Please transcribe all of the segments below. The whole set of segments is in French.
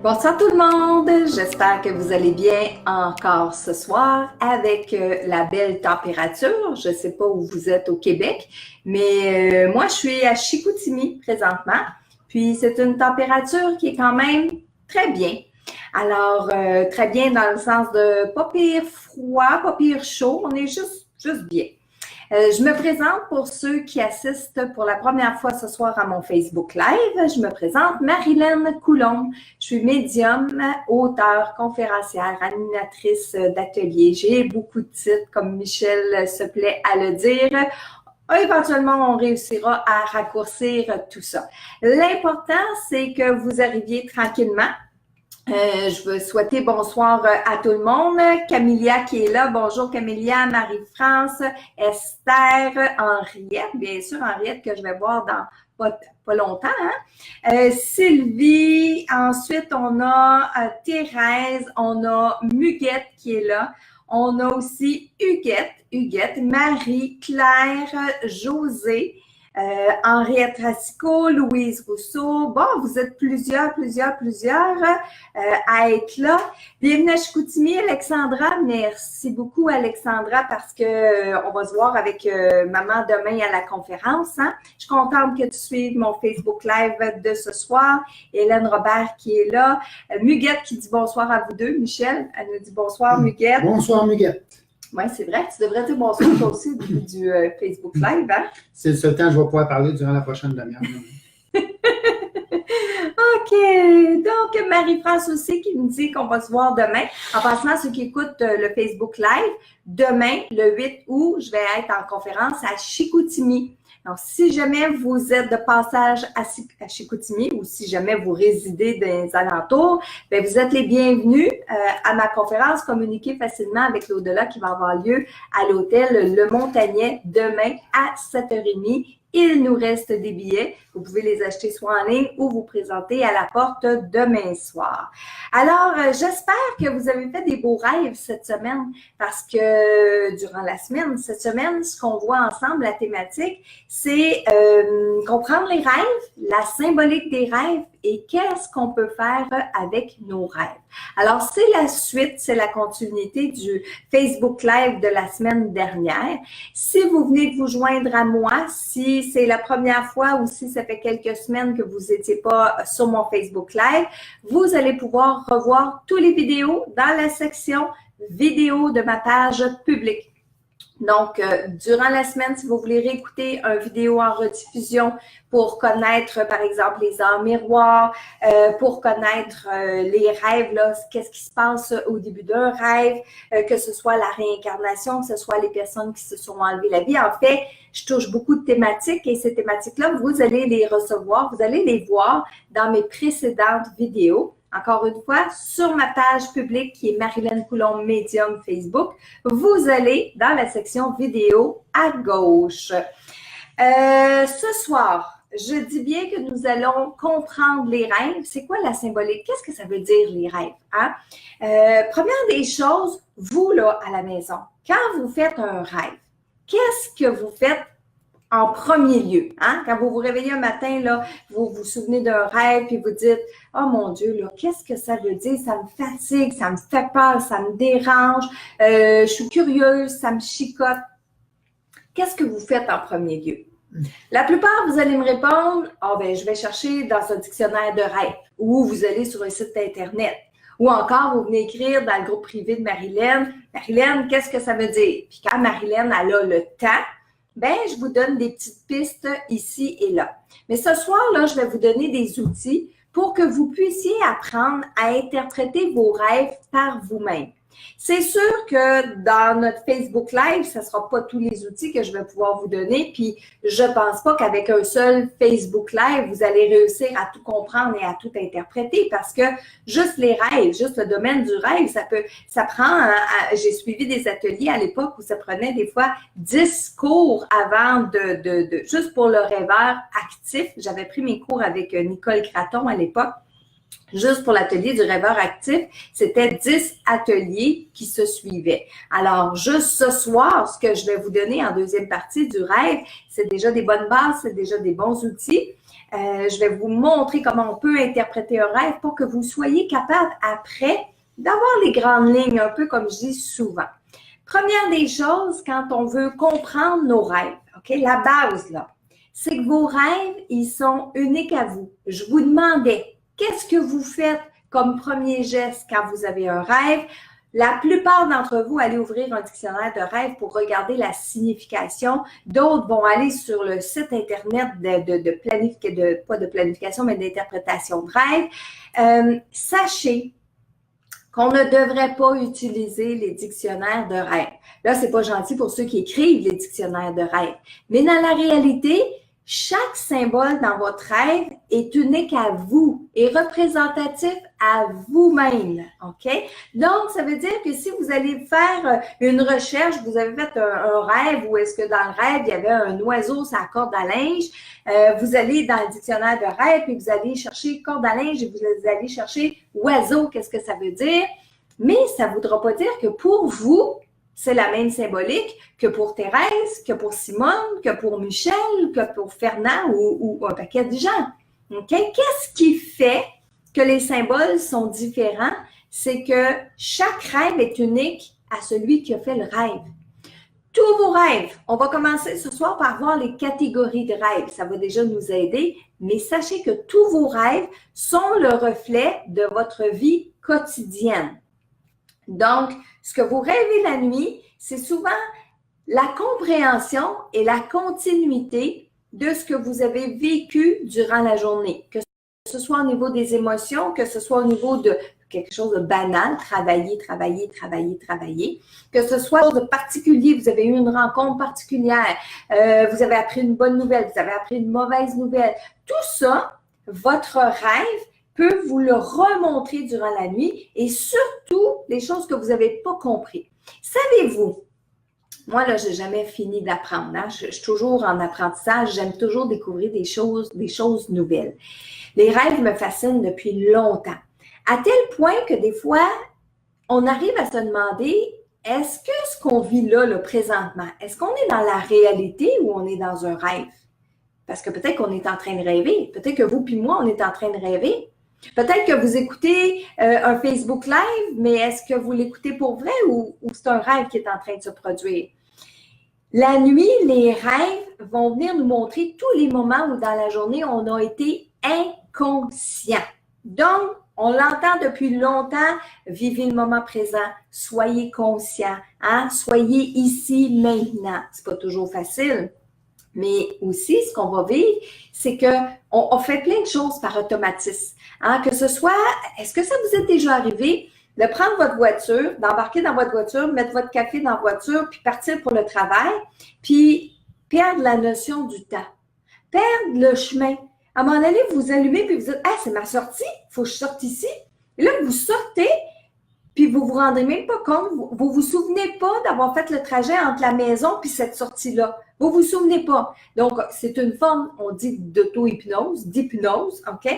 Bonsoir tout le monde, j'espère que vous allez bien encore ce soir avec la belle température. Je ne sais pas où vous êtes au Québec, mais moi je suis à Chicoutimi présentement, puis c'est une température qui est quand même très bien. Alors, très bien dans le sens de pas pire froid, pas pire chaud, on est juste bien. Je me présente pour ceux qui assistent pour la première fois ce soir à mon Facebook Live. Je me présente Marilène Coulombe. Je suis médium, auteure, conférencière, animatrice d'ateliers. J'ai beaucoup de titres, comme Michel se plaît à le dire. Éventuellement, on réussira à raccourcir tout ça. L'important, c'est que vous arriviez tranquillement. Je veux souhaiter bonsoir à tout le monde. Camilla qui est là. Bonjour Camilla, Marie-France, Esther, Henriette, bien sûr Henriette que je vais voir dans pas longtemps. Hein? Sylvie, ensuite on a Thérèse, on a Muguette qui est là. On a aussi Huguette, Marie, Claire, José. Henriette Racicot, Louise Rousseau. Bon, vous êtes plusieurs à être là. Bienvenue à Chicoutimi, Alexandra. Merci beaucoup, Alexandra, parce que on va se voir avec maman demain à la conférence. Hein? Je suis contente que tu suives mon Facebook Live de ce soir. Hélène Robert qui est là. Muguette qui dit bonsoir à vous deux. Michel, elle nous dit bonsoir, Muguette. Bonsoir, Muguette. Oui, c'est vrai. Tu devrais dire bonsoir toi aussi au début du Facebook Live. Hein? C'est le seul temps que je vais pouvoir parler durant la prochaine demi-heure. OK. Donc, Marie-France aussi qui nous dit qu'on va se voir demain. En passant, ceux qui écoutent le Facebook Live, demain, le 8 août, je vais être en conférence à Chicoutimi. Donc, si jamais vous êtes de passage à Chicoutimi ou si jamais vous résidez dans les alentours, bien, vous êtes les bienvenus à ma conférence. Communiquez facilement avec l'au-delà qui va avoir lieu à l'hôtel Le Montagnet demain à 7h30. Il nous reste des billets. Vous pouvez les acheter soit en ligne ou vous présenter à la porte demain soir. Alors, j'espère que vous avez fait des beaux rêves cette semaine parce que durant la semaine, cette semaine, ce qu'on voit ensemble, la thématique, c'est comprendre les rêves, la symbolique des rêves et qu'est-ce qu'on peut faire avec nos rêves. Alors, c'est la suite, c'est la continuité du Facebook Live de la semaine dernière. Si vous venez de vous joindre à moi, si c'est la première fois ou si ça fait quelques semaines que vous n'étiez pas sur mon Facebook Live, vous allez pouvoir revoir tous les vidéos dans la section vidéo de ma page publique. Donc, durant la semaine, si vous voulez réécouter une vidéo en rediffusion pour connaître, par exemple, les arts miroirs, pour connaître les rêves, là, qu'est-ce qui se passe au début d'un rêve, que ce soit la réincarnation, que ce soit les personnes qui se sont enlevées la vie. En fait, je touche beaucoup de thématiques et ces thématiques-là, vous allez les recevoir, vous allez les voir dans mes précédentes vidéos. Encore une fois, sur ma page publique qui est Marilène Coulombe Médium Facebook, vous allez dans la section vidéo à gauche. Ce soir, je dis bien que nous allons comprendre les rêves. C'est quoi la symbolique? Qu'est-ce que ça veut dire les rêves? Hein? Première des choses, vous là à la maison, quand vous faites un rêve, qu'est-ce que vous faites en premier lieu, hein? Quand vous vous réveillez un matin, là, vous vous souvenez d'un rêve puis vous dites « Oh mon Dieu, là, qu'est-ce que ça veut dire? Ça me fatigue, ça me fait peur, ça me dérange, je suis curieuse, ça me chicote. » Qu'est-ce que vous faites en premier lieu? La plupart, vous allez me répondre « Ah ben, je vais chercher dans un dictionnaire de rêves » ou vous allez sur un site Internet. Ou encore, vous venez écrire dans le groupe privé de Marilène « Marilène, qu'est-ce que ça veut dire? » Puis quand Marilène, elle a le temps, ben, je vous donne des petites pistes ici et là. Mais ce soir, là, je vais vous donner des outils pour que vous puissiez apprendre à interpréter vos rêves par vous-même. C'est sûr que dans notre Facebook Live, ce ne sera pas tous les outils que je vais pouvoir vous donner, puis je ne pense pas qu'avec un seul Facebook Live, vous allez réussir à tout comprendre et à tout interpréter parce que juste les rêves, juste le domaine du rêve, ça prend, j'ai suivi des ateliers à l'époque où ça prenait des fois 10 cours avant juste pour le rêveur actif. J'avais pris mes cours avec Nicole Craton à l'époque. Juste pour l'atelier du rêveur actif, c'était 10 ateliers qui se suivaient. Alors, juste ce soir, ce que je vais vous donner en deuxième partie du rêve, c'est déjà des bonnes bases, c'est déjà des bons outils. Je vais vous montrer comment on peut interpréter un rêve pour que vous soyez capable après d'avoir les grandes lignes, un peu comme je dis souvent. Première des choses, quand on veut comprendre nos rêves, OK, la base là, c'est que vos rêves, ils sont uniques à vous. Je vous demandais, qu'est-ce que vous faites comme premier geste quand vous avez un rêve? La plupart d'entre vous allez ouvrir un dictionnaire de rêve pour regarder la signification. D'autres vont aller sur le site Internet pas de planification, mais d'interprétation de rêve. Sachez qu'on ne devrait pas utiliser les dictionnaires de rêve. Là, c'est pas gentil pour ceux qui écrivent les dictionnaires de rêve. Mais dans la réalité, chaque symbole dans votre rêve est unique à vous et représentatif à vous-même, OK? Donc, ça veut dire que si vous allez faire une recherche, vous avez fait un rêve où est-ce que dans le rêve, il y avait un oiseau sur la corde à linge, vous allez dans le dictionnaire de rêve et vous allez chercher corde à linge et vous allez chercher oiseau, qu'est-ce que ça veut dire? Mais ça ne voudra pas dire que pour vous, c'est la même symbolique que pour Thérèse, que pour Simone, que pour Michel, que pour Fernand ou un paquet de gens. Okay? Qu'est-ce qui fait que les symboles sont différents? C'est que chaque rêve est unique à celui qui a fait le rêve. Tous vos rêves, on va commencer ce soir par voir les catégories de rêves. Ça va déjà nous aider, mais sachez que tous vos rêves sont le reflet de votre vie quotidienne. Donc, ce que vous rêvez la nuit, c'est souvent la compréhension et la continuité de ce que vous avez vécu durant la journée. Que ce soit au niveau des émotions, que ce soit au niveau de quelque chose de banal, travailler. Que ce soit de particulier, vous avez eu une rencontre particulière, vous avez appris une bonne nouvelle, vous avez appris une mauvaise nouvelle. Tout ça, votre rêve peut vous le remontrer durant la nuit et surtout les choses que vous n'avez pas compris. Savez-vous, moi là, je n'ai jamais fini d'apprendre. Hein? Je suis toujours en apprentissage, j'aime toujours découvrir des choses nouvelles. Les rêves me fascinent depuis longtemps. À tel point que des fois, on arrive à se demander, est-ce que ce qu'on vit là, présentement, est-ce qu'on est dans la réalité ou on est dans un rêve? Parce que peut-être qu'on est en train de rêver. Peut-être que vous puis moi, on est en train de rêver. Peut-être que vous écoutez un Facebook Live, mais est-ce que vous l'écoutez pour vrai ou c'est un rêve qui est en train de se produire? La nuit, les rêves vont venir nous montrer tous les moments où dans la journée, on a été inconscient. Donc, on l'entend depuis longtemps, vivez le moment présent, soyez conscient, hein? Soyez ici, maintenant. C'est pas toujours facile. Mais aussi, ce qu'on va vivre, c'est qu'on fait plein de choses par automatisme. Hein? Que ce soit, est-ce que ça vous est déjà arrivé de prendre votre voiture, d'embarquer dans votre voiture, mettre votre café dans la voiture, puis partir pour le travail, puis perdre la notion du temps, perdre le chemin. À un moment donné, vous vous allumez, puis vous dites « Ah, c'est ma sortie, il faut que je sorte ici. » Et là, vous sortez, puis vous vous rendez même pas compte, vous vous souvenez pas d'avoir fait le trajet entre la maison puis cette sortie-là. Vous vous souvenez pas. Donc, c'est une forme, on dit d'auto-hypnose, d'hypnose, OK?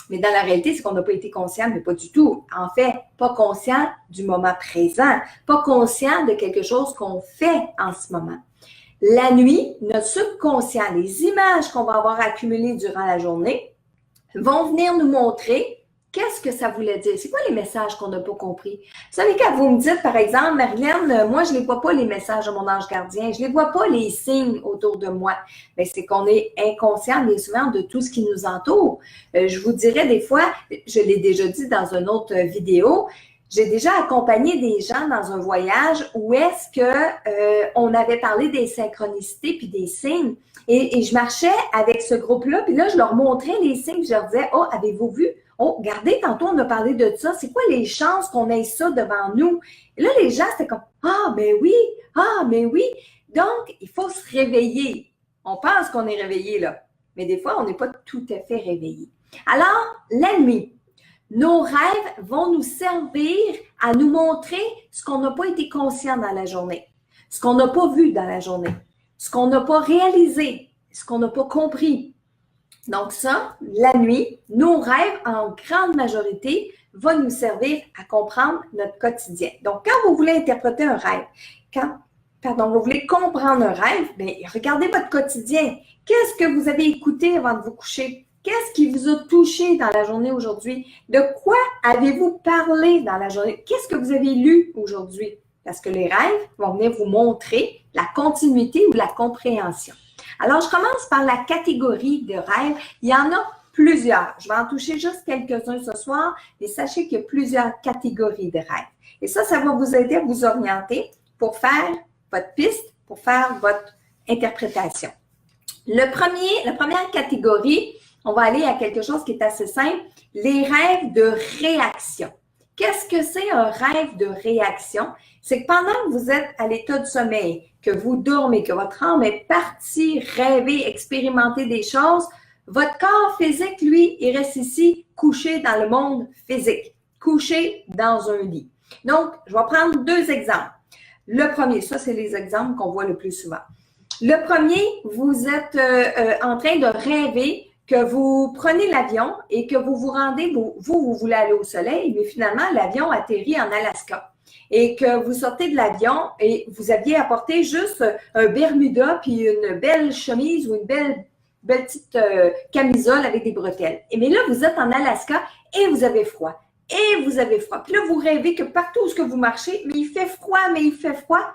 Mais dans la réalité, c'est qu'on n'a pas été conscient, mais pas du tout. En fait, pas conscient du moment présent, pas conscient de quelque chose qu'on fait en ce moment. La nuit, notre subconscient, les images qu'on va avoir accumulées durant la journée vont venir nous montrer qu'est-ce que ça voulait dire? C'est quoi les messages qu'on n'a pas compris? Vous savez, quand vous me dites, par exemple, Marilyn, moi, je ne les vois pas les messages de mon ange gardien, je ne les vois pas les signes autour de moi. Bien, c'est qu'on est inconscient, bien souvent, de tout ce qui nous entoure. Je vous dirais des fois, je l'ai déjà dit dans une autre vidéo, j'ai déjà accompagné des gens dans un voyage où est-ce que on avait parlé des synchronicités puis des signes et je marchais avec ce groupe-là puis là, je leur montrais les signes puis je leur disais « Oh, avez-vous vu? Oh, regardez, tantôt, on a parlé de ça. C'est quoi les chances qu'on ait ça devant nous? » Et là, les gens, c'était comme « Ah, mais oui! Ah, mais oui! » Donc, il faut se réveiller. On pense qu'on est réveillé, là. Mais des fois, on n'est pas tout à fait réveillé. Alors, la nuit, nos rêves vont nous servir à nous montrer ce qu'on n'a pas été conscient dans la journée, ce qu'on n'a pas vu dans la journée, ce qu'on n'a pas réalisé, ce qu'on n'a pas compris. Donc ça, la nuit, nos rêves, en grande majorité, vont nous servir à comprendre notre quotidien. Donc, quand vous voulez interpréter un rêve, vous voulez comprendre un rêve, bien, regardez votre quotidien. Qu'est-ce que vous avez écouté avant de vous coucher? Qu'est-ce qui vous a touché dans la journée aujourd'hui? De quoi avez-vous parlé dans la journée? Qu'est-ce que vous avez lu aujourd'hui? Parce que les rêves vont venir vous montrer la continuité ou la compréhension. Alors, je commence par la catégorie de rêves. Il y en a plusieurs. Je vais en toucher juste quelques-uns ce soir, mais sachez qu'il y a plusieurs catégories de rêves. Et ça va vous aider à vous orienter pour faire votre piste, pour faire votre interprétation. La première catégorie, on va aller à quelque chose qui est assez simple, les rêves de réaction. Qu'est-ce que c'est un rêve de réaction? C'est que pendant que vous êtes à l'état de sommeil, que vous dormez, que votre âme est partie rêver, expérimenter des choses, votre corps physique, lui, il reste ici couché dans le monde physique, couché dans un lit. Donc, je vais prendre deux exemples. Le premier, ça, c'est les exemples qu'on voit le plus souvent. Le premier, vous êtes en train de rêver que vous prenez l'avion et que vous vous rendez, vous voulez aller au soleil, mais finalement, l'avion atterrit en Alaska. Et que vous sortez de l'avion et vous aviez apporté juste un Bermuda puis une belle chemise ou une belle petite camisole avec des bretelles. Mais là, vous êtes en Alaska et vous avez froid. Et vous avez froid. Puis là, vous rêvez que partout où vous marchez, mais il fait froid, mais il fait froid.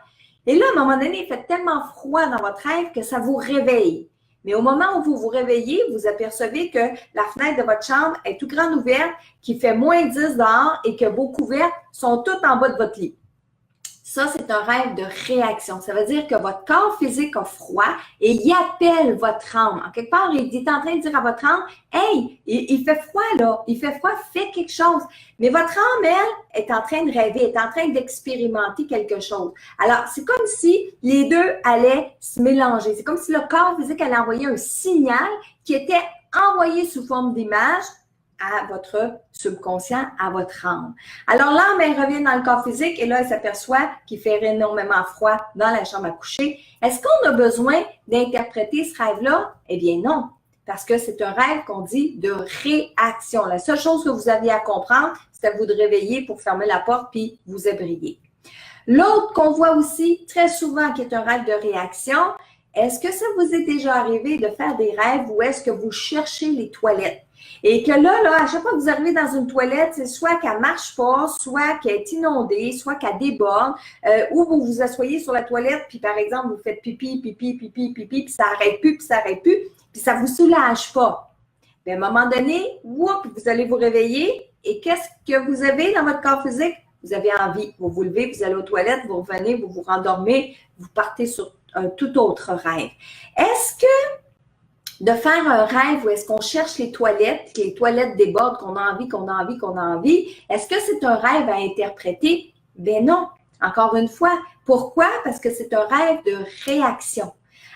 Et là, à un moment donné, il fait tellement froid dans votre rêve que ça vous réveille. Mais au moment où vous vous réveillez, vous apercevez que la fenêtre de votre chambre est tout grande ouverte, qu'il fait moins 10 dehors et que vos couvertes sont toutes en bas de votre lit. Ça, c'est un rêve de réaction. Ça veut dire que votre corps physique a froid et il appelle votre âme. En quelque part, il est en train de dire à votre âme, « Hey, il fait froid là, il fait froid, fais quelque chose. » Mais votre âme, elle, est en train de rêver, est en train d'expérimenter quelque chose. Alors, c'est comme si les deux allaient se mélanger. C'est comme si le corps physique allait envoyer un signal qui était envoyé sous forme d'image à votre subconscient, à votre âme. Alors l'âme, elle revient dans le corps physique et là, elle s'aperçoit qu'il fait énormément froid dans la chambre à coucher. Est-ce qu'on a besoin d'interpréter ce rêve-là? Eh bien non, parce que c'est un rêve qu'on dit de réaction. La seule chose que vous aviez à comprendre, c'est à vous de réveiller pour fermer la porte puis vous ébriller. L'autre qu'on voit aussi très souvent qui est un rêve de réaction, est-ce que ça vous est déjà arrivé de faire des rêves où est-ce que vous cherchez les toilettes? Et que là, à chaque fois que vous arrivez dans une toilette, c'est soit qu'elle ne marche pas, soit qu'elle est inondée, soit qu'elle déborde, ou vous vous asseyez sur la toilette, puis par exemple, vous faites pipi, puis ça n'arrête plus, puis ça ne vous soulage pas. Puis à un moment donné, vous allez vous réveiller, et qu'est-ce que vous avez dans votre corps physique? Vous avez envie, vous vous levez, vous allez aux toilettes, vous revenez, vous vous rendormez, vous partez sur un tout autre rêve. Est-ce que de faire un rêve où est-ce qu'on cherche les toilettes débordent, qu'on a envie, est-ce que c'est un rêve à interpréter? Ben non. Encore une fois. Pourquoi? Parce que c'est un rêve de réaction.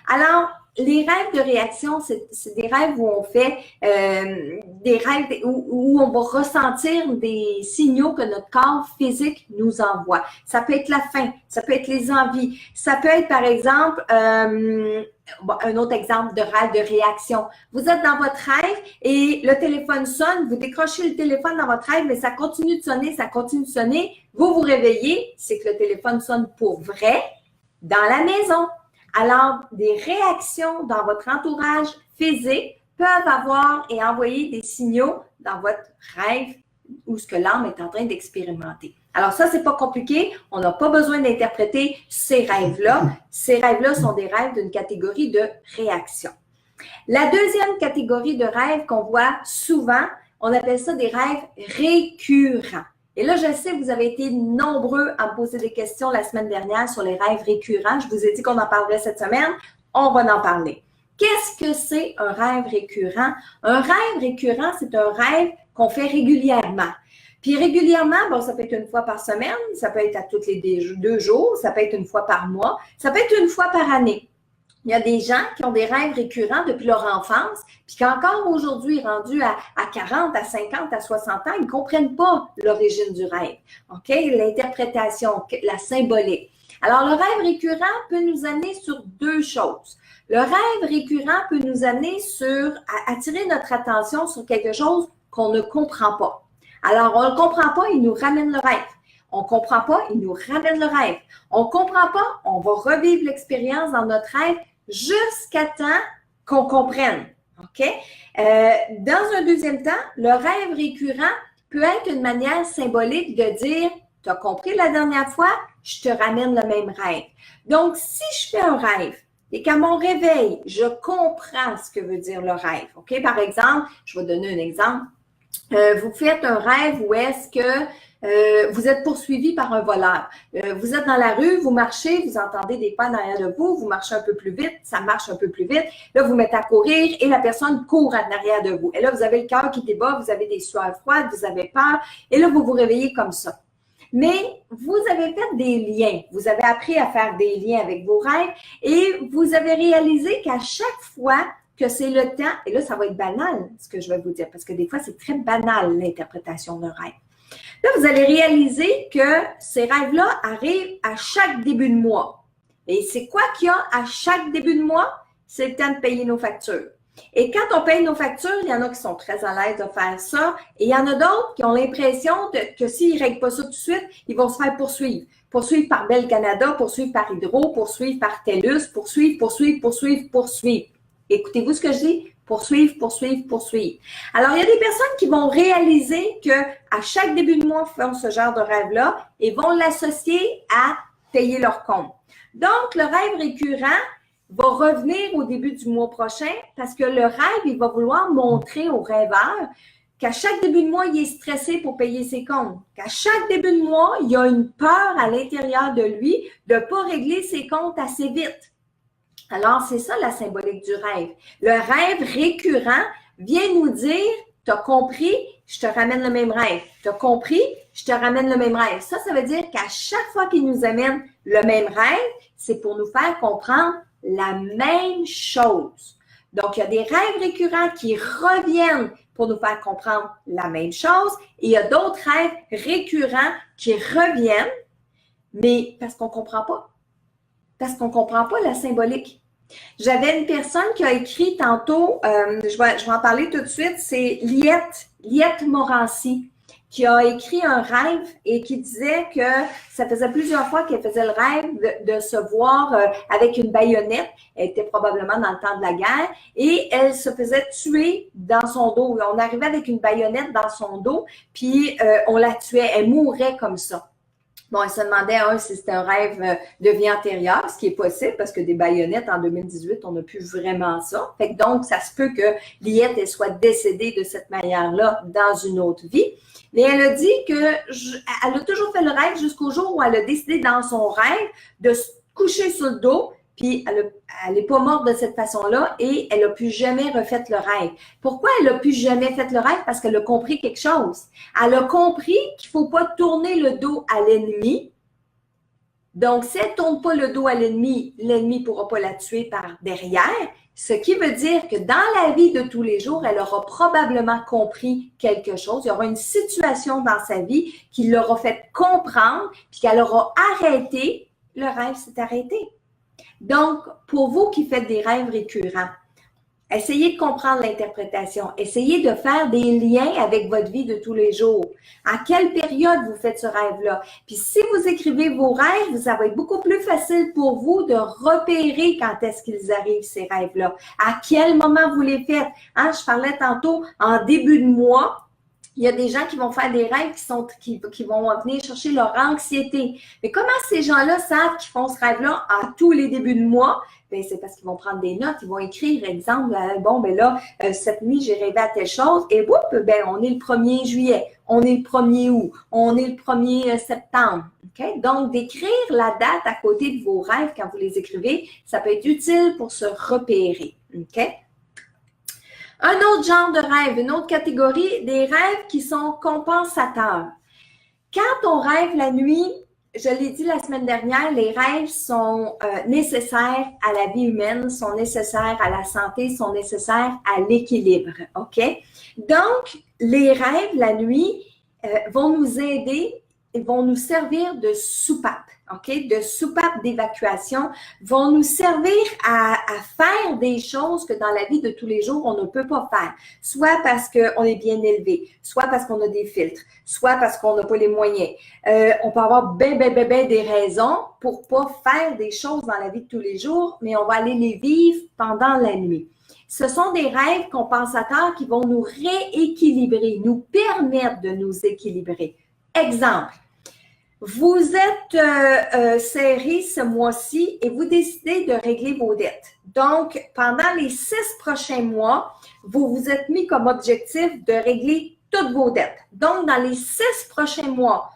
Alors, les rêves de réaction, c'est des rêves où on fait des rêves où on va ressentir des signaux que notre corps physique nous envoie. Ça peut être la faim, ça peut être les envies, ça peut être par exemple, un autre exemple de rêve de réaction. Vous êtes dans votre rêve et le téléphone sonne, vous décrochez le téléphone dans votre rêve, mais ça continue de sonner, vous vous réveillez, c'est que le téléphone sonne pour vrai dans la maison. Alors, des réactions dans votre entourage physique peuvent avoir et envoyer des signaux dans votre rêve où ce que l'âme est en train d'expérimenter. Alors ça, c'est pas compliqué. On n'a pas besoin d'interpréter ces rêves-là. Ces rêves-là sont des rêves d'une catégorie de réaction. La deuxième catégorie de rêves qu'on voit souvent, on appelle ça des rêves récurrents. Et là, je sais que vous avez été nombreux à me poser des questions la semaine dernière sur les rêves récurrents. Je vous ai dit qu'on en parlerait cette semaine. On va en parler. Qu'est-ce que c'est un rêve récurrent? Un rêve récurrent, c'est un rêve qu'on fait régulièrement. Puis régulièrement, bon, ça peut être une fois par semaine, ça peut être à tous les 2 jours, ça peut être une fois par mois, ça peut être une fois par année. Il y a des gens qui ont des rêves récurrents depuis leur enfance, puis qu'encore aujourd'hui, rendus à 40, à 50, à 60 ans, ils ne comprennent pas l'origine du rêve. OK? L'interprétation, la symbolique. Alors, le rêve récurrent peut nous amener sur deux choses. Le rêve récurrent peut nous amener à attirer notre attention sur quelque chose qu'on ne comprend pas. Alors, on ne le comprend pas, il nous ramène le rêve. On ne comprend pas, il nous ramène le rêve. On ne comprend pas, on va revivre l'expérience dans notre rêve jusqu'à temps qu'on comprenne. OK? Dans un deuxième temps, le rêve récurrent peut être une manière symbolique de dire « Tu as compris la dernière fois, je te ramène le même rêve. » Donc, si je fais un rêve et qu'à mon réveil, je comprends ce que veut dire le rêve. OK? Par exemple, je vais donner un exemple. Vous faites un rêve où est-ce que vous êtes poursuivi par un voleur. Vous êtes dans la rue, vous marchez, vous entendez des pas derrière de vous, vous marchez un peu plus vite, ça marche un peu plus vite. Là, vous mettez à courir et la personne court en arrière de vous. Et là, vous avez le cœur qui débat, vous avez des sueurs froides, vous avez peur. Et là, vous vous réveillez comme ça. Mais vous avez fait des liens. Vous avez appris à faire des liens avec vos rêves et vous avez réalisé qu'à chaque fois que c'est le temps, et là, ça va être banal, ce que je vais vous dire, parce que des fois, c'est très banal, l'interprétation d'un rêve. Là, vous allez réaliser que ces rêves-là arrivent à chaque début de mois. Et c'est quoi qu'il y a à chaque début de mois? C'est le temps de payer nos factures. Et quand on paye nos factures, il y en a qui sont très à l'aise de faire ça. Et il y en a d'autres qui ont l'impression que s'ils ne règlent pas ça tout de suite, ils vont se faire poursuivre. Poursuivre par Bell Canada, poursuivre par Hydro, poursuivre par TELUS, poursuivre. Écoutez-vous ce que je dis? Poursuivre. Alors, il y a des personnes qui vont réaliser qu'à chaque début de mois, font ce genre de rêve-là et vont l'associer à payer leur compte. Donc, le rêve récurrent va revenir au début du mois prochain parce que le rêve, il va vouloir montrer au rêveur qu'à chaque début de mois, il est stressé pour payer ses comptes. Qu'à chaque début de mois, il y a une peur à l'intérieur de lui de ne pas régler ses comptes assez vite. Alors, c'est ça la symbolique du rêve. Le rêve récurrent vient nous dire, tu as compris, je te ramène le même rêve. Tu as compris, je te ramène le même rêve. Ça veut dire qu'à chaque fois qu'il nous amène le même rêve, c'est pour nous faire comprendre la même chose. Donc, il y a des rêves récurrents qui reviennent pour nous faire comprendre la même chose et il y a d'autres rêves récurrents qui reviennent, mais parce qu'on ne comprend pas. Parce qu'on ne comprend pas la symbolique. J'avais une personne qui a écrit tantôt, je vais en parler tout de suite, c'est Liette Morancy, qui a écrit un rêve et qui disait que ça faisait plusieurs fois qu'elle faisait le rêve de se voir avec une baïonnette. Elle était probablement dans le temps de la guerre et elle se faisait tuer dans son dos. On arrivait avec une baïonnette dans son dos, puis on la tuait. Elle mourait comme ça. Bon, elle se demandait, si c'était un rêve de vie antérieure, ce qui est possible parce que des baïonnettes en 2018, on n'a plus vraiment ça. Fait que donc, ça se peut que Liette elle soit décédée de cette manière-là dans une autre vie. Mais elle a dit qu'elle a toujours fait le rêve jusqu'au jour où elle a décidé dans son rêve de se coucher sur le dos. Puis, elle n'est pas morte de cette façon-là et elle n'a plus jamais refait le rêve. Pourquoi elle n'a plus jamais fait le rêve? Parce qu'elle a compris quelque chose. Elle a compris qu'il ne faut pas tourner le dos à l'ennemi. Donc, si elle ne tourne pas le dos à l'ennemi ne pourra pas la tuer par derrière. Ce qui veut dire que dans la vie de tous les jours, elle aura probablement compris quelque chose. Il y aura une situation dans sa vie qui l'aura fait comprendre puis qu'elle aura arrêté. Le rêve s'est arrêté. Donc, pour vous qui faites des rêves récurrents, essayez de comprendre l'interprétation. Essayez de faire des liens avec votre vie de tous les jours. À quelle période vous faites ce rêve-là? Puis si vous écrivez vos rêves, ça va être beaucoup plus facile pour vous de repérer quand est-ce qu'ils arrivent, ces rêves-là. À quel moment vous les faites? Je parlais tantôt en début de mois. Il y a des gens qui vont faire des rêves qui vont venir chercher leur anxiété. Mais comment ces gens-là savent qu'ils font ce rêve-là à tous les débuts de mois? Bien, c'est parce qu'ils vont prendre des notes, ils vont écrire, exemple, cette nuit, j'ai rêvé à telle chose, et on est le 1er juillet, on est le 1er août, on est le 1er septembre. Okay? Donc, d'écrire la date à côté de vos rêves quand vous les écrivez, ça peut être utile pour se repérer. OK? Un autre genre de rêve, une autre catégorie, des rêves qui sont compensateurs. Quand on rêve la nuit, je l'ai dit la semaine dernière, les rêves sont nécessaires à la vie humaine, sont nécessaires à la santé, sont nécessaires à l'équilibre. OK? Donc, les rêves la nuit vont nous aider et vont nous servir de soupape. OK, de soupape d'évacuation vont nous servir à faire des choses que dans la vie de tous les jours, on ne peut pas faire. Soit parce qu'on est bien élevé, soit parce qu'on a des filtres, soit parce qu'on n'a pas les moyens. On peut avoir ben des raisons pour pas faire des choses dans la vie de tous les jours, mais on va aller les vivre pendant la nuit. Ce sont des rêves compensateurs qui vont nous rééquilibrer, nous permettre de nous équilibrer. Exemple. Vous êtes serré ce mois-ci et vous décidez de régler vos dettes. Donc, pendant les 6 prochains mois, vous vous êtes mis comme objectif de régler toutes vos dettes. Donc, dans les 6 prochains mois,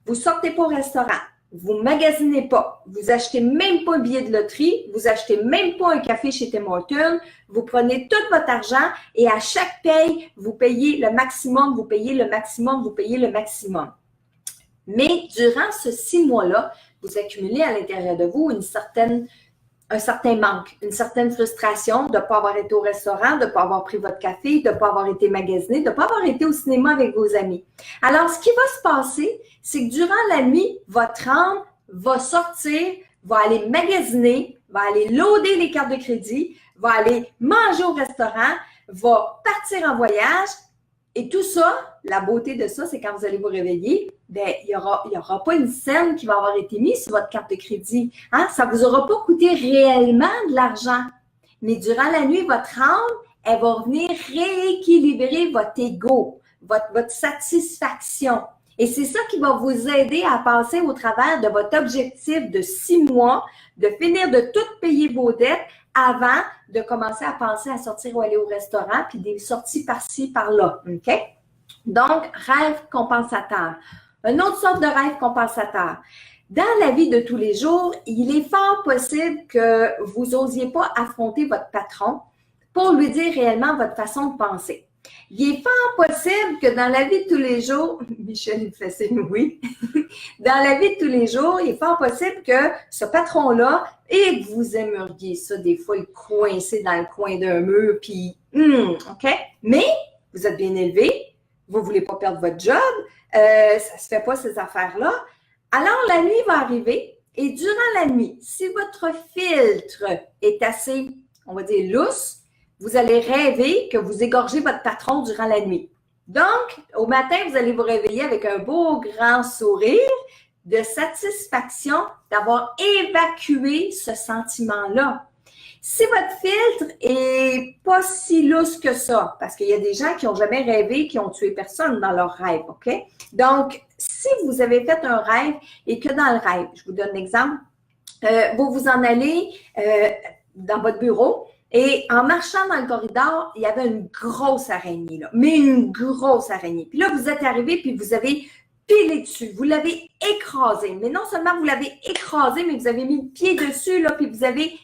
vous sortez pas au restaurant, vous magasinez pas, vous achetez même pas un billet de loterie, vous achetez même pas un café chez Tim Hortons, vous prenez tout votre argent et à chaque paye, vous payez le maximum, vous payez le maximum, vous payez le maximum. Mais durant ce 6 mois-là, vous accumulez à l'intérieur de vous un certain manque, une certaine frustration de ne pas avoir été au restaurant, de ne pas avoir pris votre café, de ne pas avoir été magasiné, de ne pas avoir été au cinéma avec vos amis. Alors, ce qui va se passer, c'est que durant la nuit, votre âme va sortir, va aller magasiner, va aller loader les cartes de crédit, va aller manger au restaurant, va partir en voyage. Et tout ça, la beauté de ça, c'est quand vous allez vous réveiller, ben, il y aura pas une scène qui va avoir été mise sur votre carte de crédit. Hein? Ça vous aura pas coûté réellement de l'argent. Mais durant la nuit, votre âme, elle va venir rééquilibrer votre ego, votre satisfaction. Et c'est ça qui va vous aider à passer au travers de votre objectif de 6 mois, de finir de tout payer vos dettes avant de commencer à penser à sortir ou aller au restaurant, puis des sorties par-ci, par-là. OK? Donc, rêve compensateur. Une autre sorte de rêve compensateur. Dans la vie de tous les jours, il est fort possible que vous n'osiez pas affronter votre patron pour lui dire réellement votre façon de penser. Il est fort possible que dans la vie de tous les jours, Michel, il fait signe oui, dans la vie de tous les jours, il est fort possible que ce patron-là, et que vous aimeriez ça, des fois, le coincer dans le coin d'un mur, puis, OK? Mais, vous êtes bien élevé, vous ne voulez pas perdre votre job, ça ne se fait pas ces affaires-là. Alors, la nuit va arriver, et durant la nuit, si votre filtre est assez, on va dire, lousse, vous allez rêver que vous égorgez votre patron durant la nuit. Donc, au matin, vous allez vous réveiller avec un beau grand sourire de satisfaction d'avoir évacué ce sentiment-là. Si votre filtre est pas si lousse que ça, parce qu'il y a des gens qui n'ont jamais rêvé, qui ont tué personne dans leur rêve, OK? Donc, si vous avez fait un rêve et que dans le rêve, je vous donne un exemple, vous vous en allez dans votre bureau, et en marchant dans le corridor, il y avait une grosse araignée, là, mais une grosse araignée. Puis là, vous êtes arrivé, puis vous avez pilé dessus. Vous l'avez écrasé. Mais non seulement vous l'avez écrasé, mais vous avez mis le pied dessus, là, puis vous avez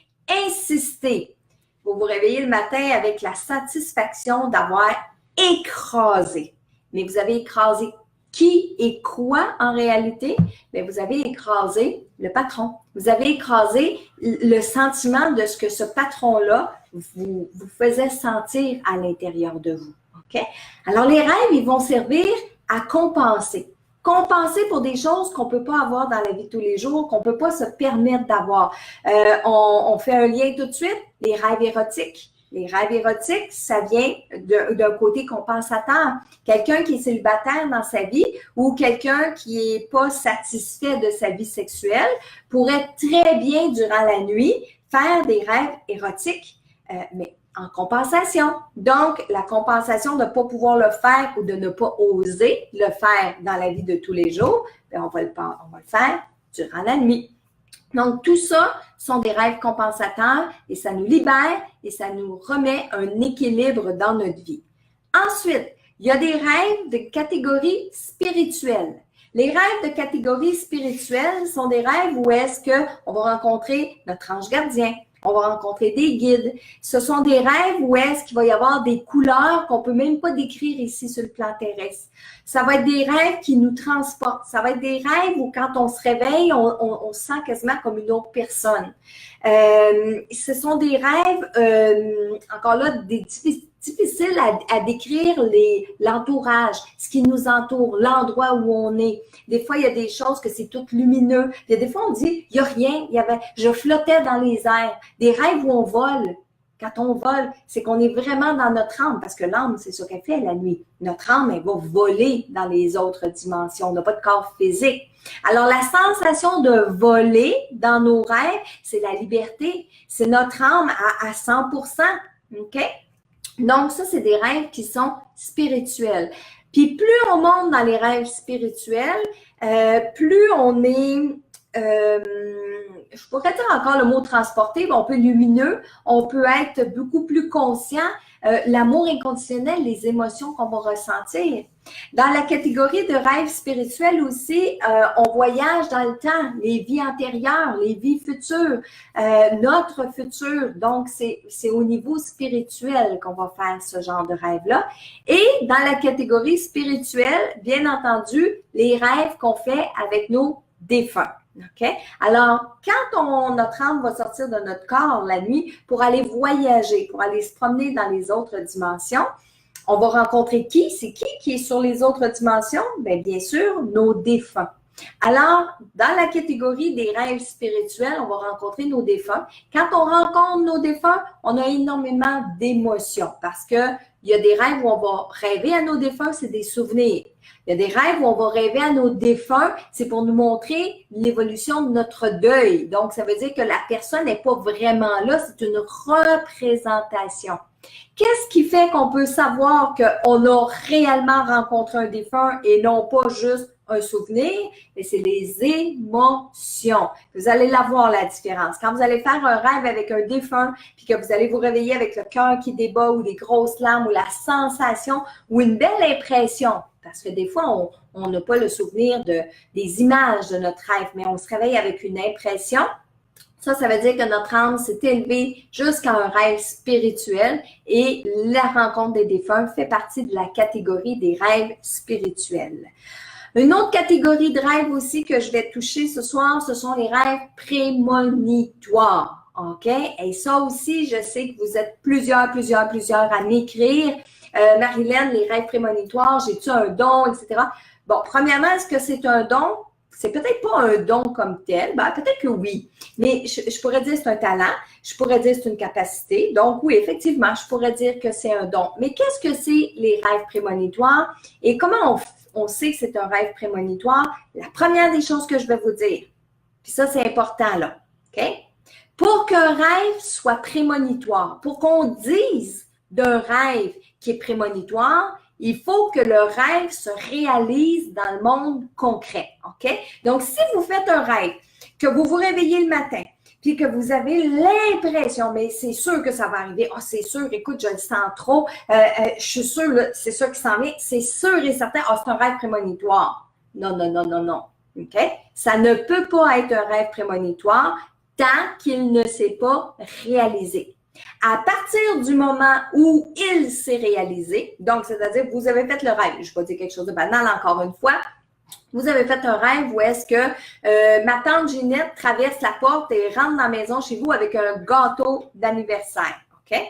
insisté. Vous vous réveillez le matin avec la satisfaction d'avoir écrasé. Mais vous avez écrasé qui et quoi en réalité? Bien, vous avez écrasé le patron. Vous avez écrasé le sentiment de ce que ce patron-là vous faisait sentir à l'intérieur de vous. OK? Alors, les rêves, ils vont servir à compenser. Compenser pour des choses qu'on ne peut pas avoir dans la vie de tous les jours, qu'on ne peut pas se permettre d'avoir. On fait un lien tout de suite, les rêves érotiques. Les rêves érotiques, ça vient d'un côté compensateur. Quelqu'un qui est célibataire dans sa vie ou quelqu'un qui n'est pas satisfait de sa vie sexuelle pourrait très bien, durant la nuit, faire des rêves érotiques, mais en compensation. Donc, la compensation de ne pas pouvoir le faire ou de ne pas oser le faire dans la vie de tous les jours, bien, on va le faire durant la nuit. Donc, tout ça sont des rêves compensateurs et ça nous libère et ça nous remet un équilibre dans notre vie. Ensuite, il y a des rêves de catégorie spirituelle. Les rêves de catégorie spirituelle sont des rêves où est-ce qu'on va rencontrer notre ange gardien, on va rencontrer des guides. Ce sont des rêves où est-ce qu'il va y avoir des couleurs qu'on ne peut même pas décrire ici sur le plan terrestre. Ça va être des rêves qui nous transportent. Ça va être des rêves où quand on se réveille, on se sent quasiment comme une autre personne. Ce sont des rêves, encore là, difficile à décrire l'entourage, ce qui nous entoure, l'endroit où on est. Des fois, il y a des choses que c'est tout lumineux. Il y a des fois, on dit, il n'y a rien. Je flottais dans les airs. Des rêves où on vole. Quand on vole, c'est qu'on est vraiment dans notre âme, parce que l'âme, c'est ce qu'elle fait la nuit. Notre âme, elle va voler dans les autres dimensions. On n'a pas de corps physique. Alors, la sensation de voler dans nos rêves, c'est la liberté. C'est notre âme à 100%. OK? Donc, ça, c'est des rêves qui sont spirituels. Puis, plus on monte dans les rêves spirituels, plus on est... je pourrais dire encore le mot transporté, mais on peut être lumineux, on peut être beaucoup plus conscient, l'amour inconditionnel, les émotions qu'on va ressentir. Dans la catégorie de rêves spirituels aussi, on voyage dans le temps, les vies antérieures, les vies futures, notre futur. Donc, c'est au niveau spirituel qu'on va faire ce genre de rêve-là. Et dans la catégorie spirituelle, bien entendu, les rêves qu'on fait avec nos défunts. OK? Alors, quand notre âme va sortir de notre corps la nuit pour aller voyager, pour aller se promener dans les autres dimensions, on va rencontrer qui? C'est qui est sur les autres dimensions? Bien sûr, nos défunts. Alors, dans la catégorie des rêves spirituels, on va rencontrer nos défunts. Quand on rencontre nos défunts, on a énormément d'émotions parce que il y a des rêves où on va rêver à nos défunts, c'est des souvenirs. Il y a des rêves où on va rêver à nos défunts, c'est pour nous montrer l'évolution de notre deuil. Donc, ça veut dire que la personne n'est pas vraiment là, c'est une représentation. Qu'est-ce qui fait qu'on peut savoir qu'on a réellement rencontré un défunt et non pas juste un souvenir? Et c'est les émotions. Vous allez la voir, la différence. Quand vous allez faire un rêve avec un défunt, puis que vous allez vous réveiller avec le cœur qui débat ou des grosses larmes ou la sensation ou une belle impression, parce que des fois, on n'a pas le souvenir des images de notre rêve, mais on se réveille avec une impression. Ça veut dire que notre âme s'est élevée jusqu'à un rêve spirituel et la rencontre des défunts fait partie de la catégorie des rêves spirituels. Une autre catégorie de rêves aussi que je vais toucher ce soir, ce sont les rêves prémonitoires. OK? Et ça aussi, je sais que vous êtes plusieurs à m'écrire. Marilyn, les rêves prémonitoires, j'ai-tu un don, etc. Bon, premièrement, est-ce que c'est un don? C'est peut-être pas un don comme tel, peut-être que oui, mais je pourrais dire que c'est un talent, je pourrais dire que c'est une capacité, donc oui, effectivement, je pourrais dire que c'est un don. Mais qu'est-ce que c'est les rêves prémonitoires et comment on sait que c'est un rêve prémonitoire? La première des choses que je vais vous dire, puis ça c'est important là, OK? Pour qu'un rêve soit prémonitoire, pour qu'on dise d'un rêve qui est prémonitoire, il faut que le rêve se réalise dans le monde concret, OK? Donc, si vous faites un rêve, que vous vous réveillez le matin, puis que vous avez l'impression, mais c'est sûr que ça va arriver, c'est sûr, écoute, je le sens trop, je suis sûre, c'est sûr qu'il s'en vient, c'est sûr et certain, c'est un rêve prémonitoire. Non, OK? Ça ne peut pas être un rêve prémonitoire tant qu'il ne s'est pas réalisé. À partir du moment où il s'est réalisé, donc c'est-à-dire que vous avez fait le rêve, je ne vais pas dire quelque chose de banal encore une fois, vous avez fait un rêve où est-ce que ma tante Ginette traverse la porte et rentre dans la maison chez vous avec un gâteau d'anniversaire, OK?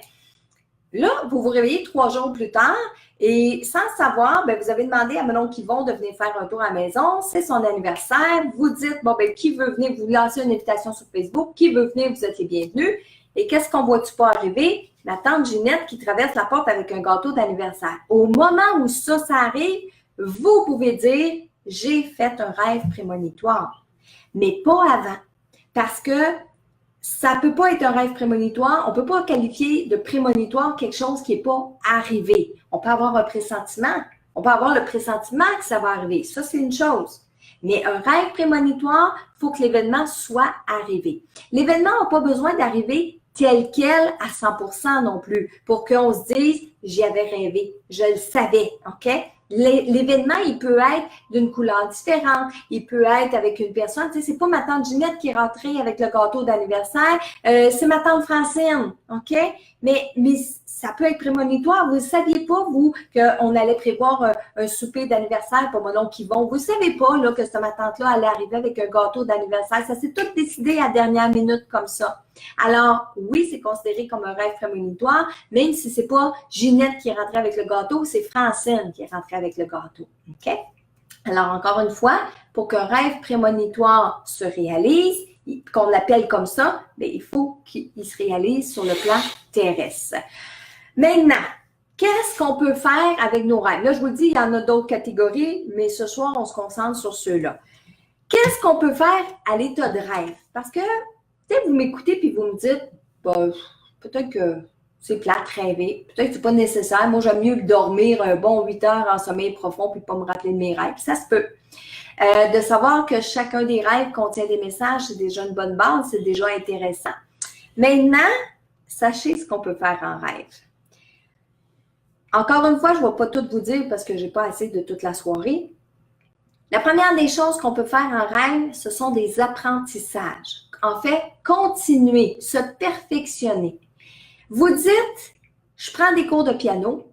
Là, vous vous réveillez 3 jours plus tard et sans savoir, vous avez demandé à Manon Kivon de venir faire un tour à la maison, c'est son anniversaire, vous dites, qui veut venir, vous lancez une invitation sur Facebook, qui veut venir, vous êtes les bienvenus. Et qu'est-ce qu'on voit-tu pas arriver? La tante Ginette qui traverse la porte avec un gâteau d'anniversaire. Au moment où ça arrive, vous pouvez dire « j'ai fait un rêve prémonitoire ». Mais pas avant. Parce que ça ne peut pas être un rêve prémonitoire. On ne peut pas qualifier de prémonitoire quelque chose qui n'est pas arrivé. On peut avoir un pressentiment. On peut avoir le pressentiment que ça va arriver. Ça, c'est une chose. Mais un rêve prémonitoire, il faut que l'événement soit arrivé. L'événement n'a pas besoin d'arriver tel quel à 100% non plus pour qu'on se dise « j'y avais rêvé, je le savais ». OK? L'événement, il peut être d'une couleur différente, il peut être avec une personne. Tu sais, c'est pas ma tante Ginette qui est rentrée avec le gâteau d'anniversaire, c'est ma tante Francine. OK? Mais ça peut être prémonitoire. Vous ne saviez pas, vous, qu'on allait prévoir un souper d'anniversaire pour mon oncle Yvon. Vous ne savez pas là, que ma tante-là allait arriver avec un gâteau d'anniversaire. Ça s'est tout décidé à la dernière minute comme ça. Alors, oui, c'est considéré comme un rêve prémonitoire, même si ce n'est pas Ginette qui est rentrée avec le gâteau, c'est Francine qui est rentrée avec le gâteau. OK? Alors, encore une fois, pour qu'un rêve prémonitoire se réalise, qu'on l'appelle comme ça, bien, il faut qu'il se réalise sur le plan terrestre. Maintenant, qu'est-ce qu'on peut faire avec nos rêves? Là, je vous le dis, il y en a d'autres catégories, mais ce soir, on se concentre sur ceux-là. Qu'est-ce qu'on peut faire à l'état de rêve? Parce que, peut-être vous m'écoutez puis vous me dites, ben, peut-être que c'est plate, rêver. Peut-être que c'est pas nécessaire. Moi, j'aime mieux dormir un bon 8 heures en sommeil profond puis pas me rappeler de mes rêves. Ça se peut. De savoir que chacun des rêves contient des messages, c'est déjà une bonne base, c'est déjà intéressant. Maintenant, sachez ce qu'on peut faire en rêve. Encore une fois, je ne vais pas tout vous dire parce que je n'ai pas assez de toute la soirée. La première des choses qu'on peut faire en rêve, ce sont des apprentissages. En fait, continuer, se perfectionner. Vous dites, je prends des cours de piano,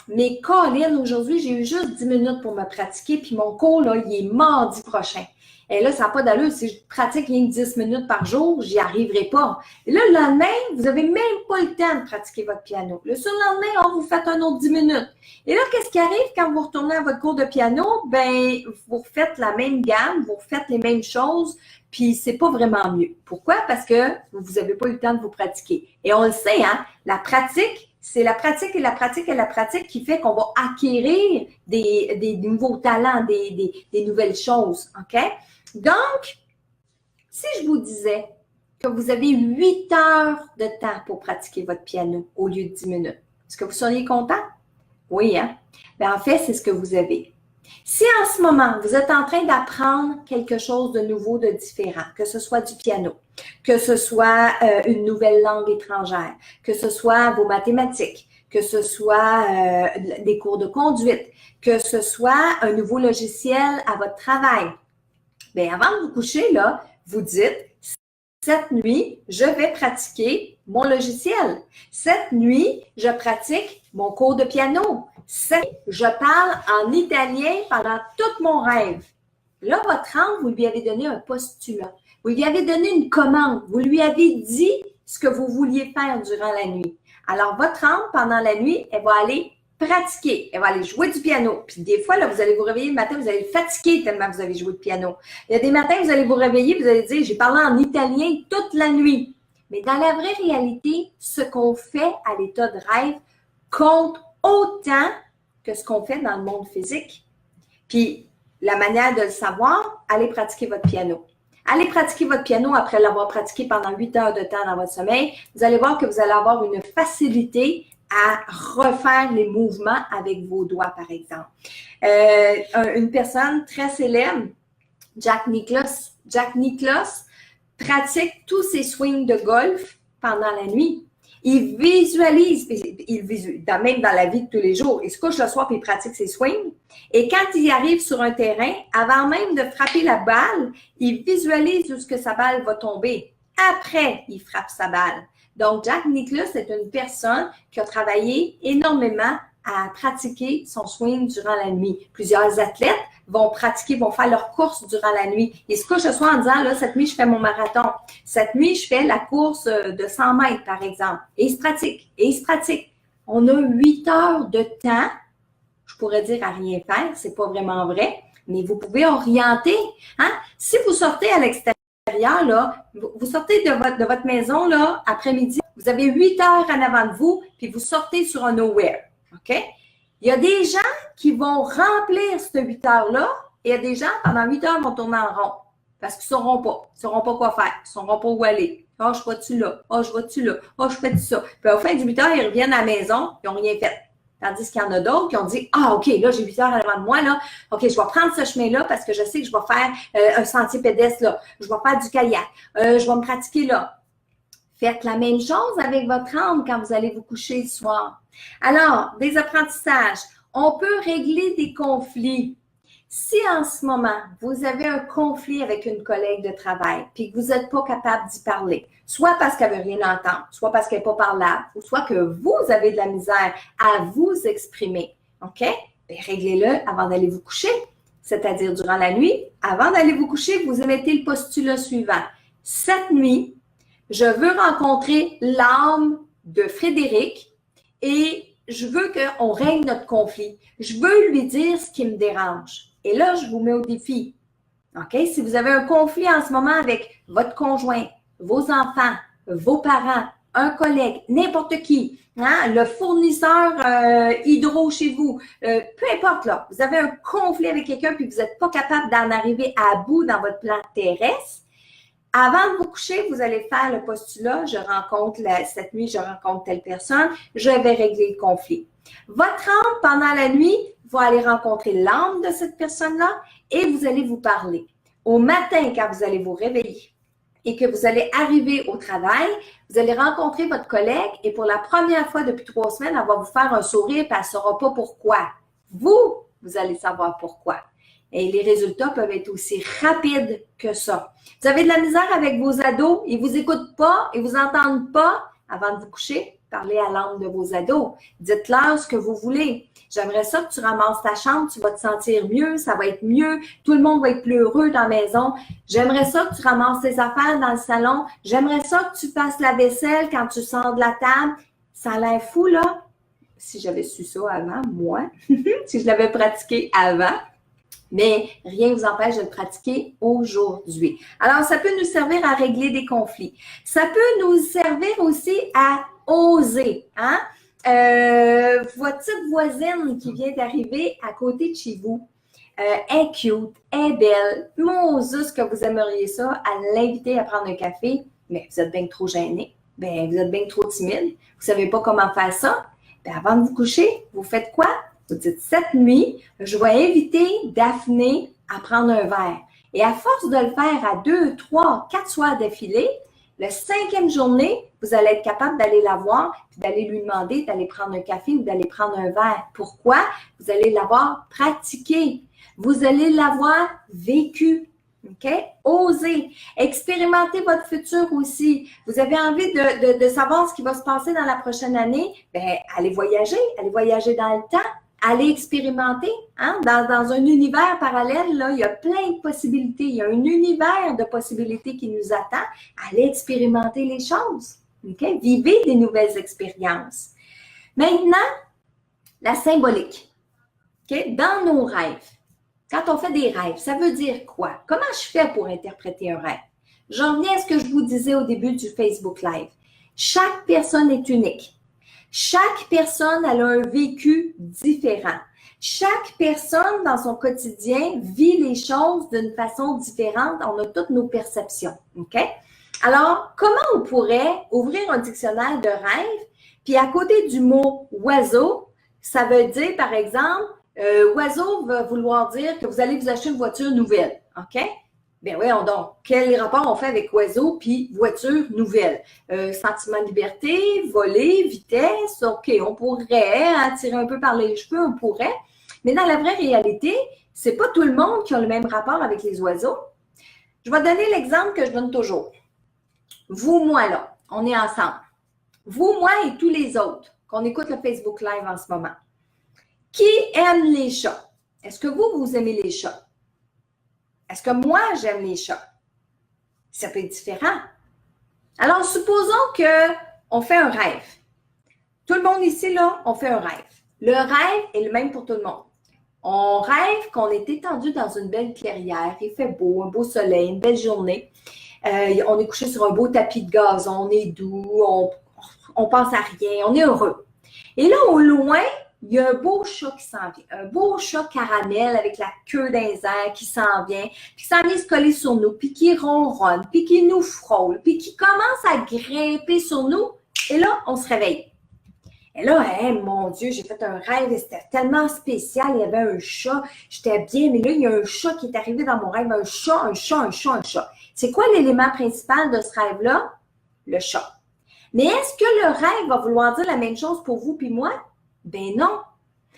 mais Colin, aujourd'hui, j'ai eu juste 10 minutes pour me pratiquer, puis mon cours, là, il est mardi prochain. Et là, ça n'a pas d'allure. Si je pratique rien que 10 minutes par jour, j'y arriverai pas. Et là, le lendemain, vous n'avez même pas le temps de pratiquer votre piano. Le surlendemain, vous faites un autre 10 minutes. Et là, qu'est-ce qui arrive quand vous retournez à votre cours de piano? Ben, vous refaites la même gamme, vous refaites les mêmes choses, puis c'est pas vraiment mieux. Pourquoi? Parce que vous n'avez pas eu le temps de vous pratiquer. Et on le sait, hein, la pratique, c'est la pratique et la pratique et la pratique qui fait qu'on va acquérir des nouveaux talents, des nouvelles choses. OK? Donc, si je vous disais que vous avez 8 heures de temps pour pratiquer votre piano au lieu de 10 minutes, est-ce que vous seriez content? Oui, hein? Bien, en fait, c'est ce que vous avez. Si en ce moment, vous êtes en train d'apprendre quelque chose de nouveau, de différent, que ce soit du piano, que ce soit une nouvelle langue étrangère, que ce soit vos mathématiques, que ce soit des cours de conduite, que ce soit un nouveau logiciel à votre travail, bien, avant de vous coucher, là, vous dites, cette nuit, je vais pratiquer mon logiciel. Cette nuit, je pratique mon cours de piano. Cette nuit, je parle en italien pendant tout mon rêve. Là, votre âme, vous lui avez donné un postulat. Vous lui avez donné une commande. Vous lui avez dit ce que vous vouliez faire durant la nuit. Alors, votre âme, pendant la nuit, elle va aller pratiquer. Elle va aller jouer du piano. Puis des fois, là, vous allez vous réveiller le matin, vous allez être fatigué tellement vous avez joué de piano. Il y a des matins, vous allez vous réveiller, vous allez dire, j'ai parlé en italien toute la nuit. Mais dans la vraie réalité, ce qu'on fait à l'état de rêve compte autant que ce qu'on fait dans le monde physique. Puis, la manière de le savoir, allez pratiquer votre piano. Allez pratiquer votre piano après l'avoir pratiqué pendant 8 heures de temps dans votre sommeil. Vous allez voir que vous allez avoir une facilité à refaire les mouvements avec vos doigts, par exemple. Une personne très célèbre, Jack Nicklaus. Jack Nicklaus pratique tous ses swings de golf pendant la nuit. Il visualise, même dans la vie de tous les jours, il se couche le soir et il pratique ses swings. Et quand il arrive sur un terrain, avant même de frapper la balle, il visualise où ce que sa balle va tomber. Après, il frappe sa balle. Donc, Jack Nicklaus est une personne qui a travaillé énormément à pratiquer son swing durant la nuit. Plusieurs athlètes vont faire leur course durant la nuit. Ils se couchent le soir en disant, là, cette nuit, je fais mon marathon. Cette nuit, je fais la course de 100 mètres, par exemple. Et ils se pratiquent. On a 8 heures de temps, je pourrais dire à rien faire, c'est pas vraiment vrai, mais vous pouvez orienter. Hein? Si vous sortez à l'extérieur, là, vous sortez de votre maison là, après-midi, vous avez 8 heures en avant de vous, puis vous sortez sur un nowhere. OK? Il y a des gens qui vont remplir ces 8 heures-là et il y a des gens, pendant 8 heures, vont tourner en rond parce qu'ils ne sauront pas. Ils ne sauront pas quoi faire. Ils ne sauront pas où aller. Ah, je vais-tu là? Ah, je vais-tu là? Ah, je fais ça. Puis au fin du 8 heures, ils reviennent à la maison, ils n'ont rien fait. Tandis qu'il y en a d'autres qui ont dit, ah, OK, là, j'ai 8 heures avant de moi, là. OK, je vais prendre ce chemin-là parce que je sais que je vais faire un sentier pédestre là. Je vais faire du kayak. Je vais me pratiquer là. Faites la même chose avec votre âme quand vous allez vous coucher le soir. Alors, des apprentissages. On peut régler des conflits. Si en ce moment, vous avez un conflit avec une collègue de travail, puis que vous n'êtes pas capable d'y parler, soit parce qu'elle ne veut rien entendre, soit parce qu'elle n'est pas parlable, ou soit que vous avez de la misère à vous exprimer, OK? Bien, réglez-le avant d'aller vous coucher, c'est-à-dire durant la nuit. Avant d'aller vous coucher, vous émettez le postulat suivant. Cette nuit, je veux rencontrer l'âme de Frédéric et je veux qu'on règle notre conflit. Je veux lui dire ce qui me dérange. Et là, je vous mets au défi. OK? Si vous avez un conflit en ce moment avec votre conjoint, vos enfants, vos parents, un collègue, n'importe qui, hein, le fournisseur hydro chez vous, peu importe là, vous avez un conflit avec quelqu'un puis vous n'êtes pas capable d'en arriver à bout dans votre plan terrestre, avant de vous coucher, vous allez faire le postulat, cette nuit, je rencontre telle personne, je vais régler le conflit. Votre âme, pendant la nuit, va aller rencontrer l'âme de cette personne-là et vous allez vous parler. Au matin, quand vous allez vous réveiller et que vous allez arriver au travail, vous allez rencontrer votre collègue et pour la première fois depuis 3 semaines, elle va vous faire un sourire et elle ne saura pas pourquoi. Vous allez savoir pourquoi. Et les résultats peuvent être aussi rapides que ça. Vous avez de la misère avec vos ados, ils ne vous écoutent pas, ils ne vous entendent pas. Avant de vous coucher, parlez à l'âme de vos ados. Dites-leur ce que vous voulez. J'aimerais ça que tu ramasses ta chambre, tu vas te sentir mieux, ça va être mieux, tout le monde va être plus heureux dans la maison. J'aimerais ça que tu ramasses tes affaires dans le salon. J'aimerais ça que tu fasses la vaisselle quand tu sors de la table. Ça a l'air fou, là. Si j'avais su ça avant, moi, si je l'avais pratiqué avant. Mais rien ne vous empêche de le pratiquer aujourd'hui. Alors, ça peut nous servir à régler des conflits. Ça peut nous servir aussi à oser. Hein? Votre petite voisine qui vient d'arriver à côté de chez vous, est cute, est belle. Moses, que vous aimeriez ça, à l'inviter à prendre un café, mais vous êtes bien trop gêné. Bien, vous êtes bien trop timide. Vous ne savez pas comment faire ça. Bien, avant de vous coucher, vous faites quoi? Vous dites, cette nuit, je vais inviter Daphné à prendre un verre. Et à force de le faire à 2, 3, 4 soirs d'affilée, la 5e journée, vous allez être capable d'aller la voir et d'aller lui demander d'aller prendre un café ou d'aller prendre un verre. Pourquoi? Vous allez l'avoir pratiqué. Vous allez l'avoir vécu. OK? Osez. Expérimentez votre futur aussi. Vous avez envie de savoir ce qui va se passer dans la prochaine année? Bien, allez voyager dans le temps. Allez expérimenter. Hein? Dans un univers parallèle, là, il y a plein de possibilités. Il y a un univers de possibilités qui nous attend. Allez expérimenter les choses. Okay? Vivez des nouvelles expériences. Maintenant, la symbolique. Okay? Dans nos rêves, quand on fait des rêves, ça veut dire quoi? Comment je fais pour interpréter un rêve? J'en reviens à ce que je vous disais au début du Facebook Live. Chaque personne est unique. Chaque personne elle a un vécu différent. Chaque personne dans son quotidien vit les choses d'une façon différente. On a toutes nos perceptions. OK? Alors, comment on pourrait ouvrir un dictionnaire de rêve, puis à côté du mot oiseau, ça veut dire, par exemple, oiseau va vouloir dire que vous allez vous acheter une voiture nouvelle. OK? Bien oui, donc, quel rapport on fait avec oiseau puis voiture nouvelle? Sentiment de liberté, voler, vitesse, OK, on pourrait tirer un peu par les cheveux, on pourrait. Mais dans la vraie réalité, c'est pas tout le monde qui a le même rapport avec les oiseaux. Je vais donner l'exemple que je donne toujours. Vous, moi, là, on est ensemble. Vous, moi et tous les autres qu'on écoute le Facebook Live en ce moment. Qui aime les chats? Est-ce que vous aimez les chats? Est-ce que moi, j'aime les chats? Ça peut être différent. Alors, supposons qu'on fait un rêve. Tout le monde ici, là, on fait un rêve. Le rêve est le même pour tout le monde. On rêve qu'on est étendu dans une belle clairière. Il fait beau, un beau soleil, une belle journée. On est couché sur un beau tapis de gazon, on est doux, on pense à rien, on est heureux. Et là, au loin, il y a un beau chat qui s'en vient, un beau chat caramel avec la queue dans les airs qui s'en vient, puis qui s'en vient se coller sur nous, puis qui ronronne, puis qui nous frôle, puis qui commence à grimper sur nous. Et là, on se réveille. Et là, mon Dieu, j'ai fait un rêve et c'était tellement spécial. Il y avait un chat, j'étais bien, mais là, il y a un chat qui est arrivé dans mon rêve. Un chat. C'est quoi l'élément principal de ce rêve-là? Le chat. Mais est-ce que le rêve va vouloir dire la même chose pour vous puis moi? Ben non.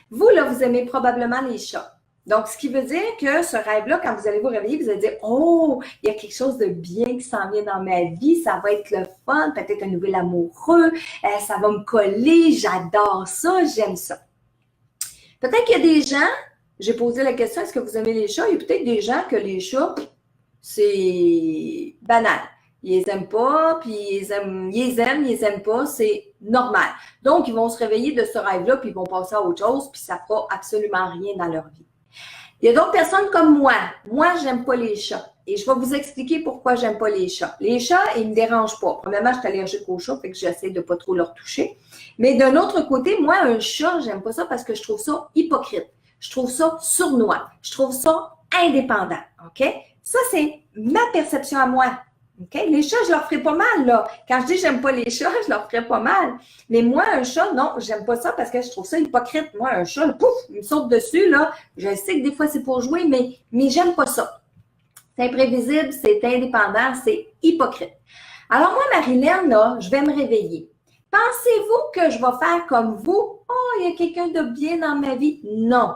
Vous, là, vous aimez probablement les chats. Donc, ce qui veut dire que ce rêve-là, quand vous allez vous réveiller, vous allez dire « Oh, il y a quelque chose de bien qui s'en vient dans ma vie, ça va être le fun, peut-être un nouvel amoureux, ça va me coller, j'adore ça, j'aime ça. » Peut-être qu'il y a des gens, j'ai posé la question « Est-ce que vous aimez les chats? » Il y a peut-être des gens que les chats, c'est banal. Ils les aiment pas, puis ils les aiment pas, c'est normal. Donc, ils vont se réveiller de ce rêve-là, puis ils vont passer à autre chose, puis ça fera absolument rien dans leur vie. Il y a d'autres personnes comme moi. Moi, j'aime pas les chats. Et je vais vous expliquer pourquoi j'aime pas les chats. Les chats, ils me dérangent pas. Premièrement, je suis allergique aux chats, fait que j'essaie de pas trop leur toucher. Mais d'un autre côté, moi, un chat, j'aime pas ça parce que je trouve ça hypocrite. Je trouve ça sournois. Je trouve ça indépendant. OK? Ça, c'est ma perception à moi. OK? Les chats, je leur ferai pas mal, là. Quand je dis j'aime pas les chats, je leur ferai pas mal. Mais moi, un chat, non, j'aime pas ça parce que je trouve ça hypocrite. Moi, un chat, pouf, il me saute dessus, là. Je sais que des fois, c'est pour jouer, mais j'aime pas ça. C'est imprévisible, c'est indépendant, c'est hypocrite. Alors moi, Marilyn, là, je vais me réveiller. Pensez-vous que je vais faire comme vous? Oh, il y a quelqu'un de bien dans ma vie? Non.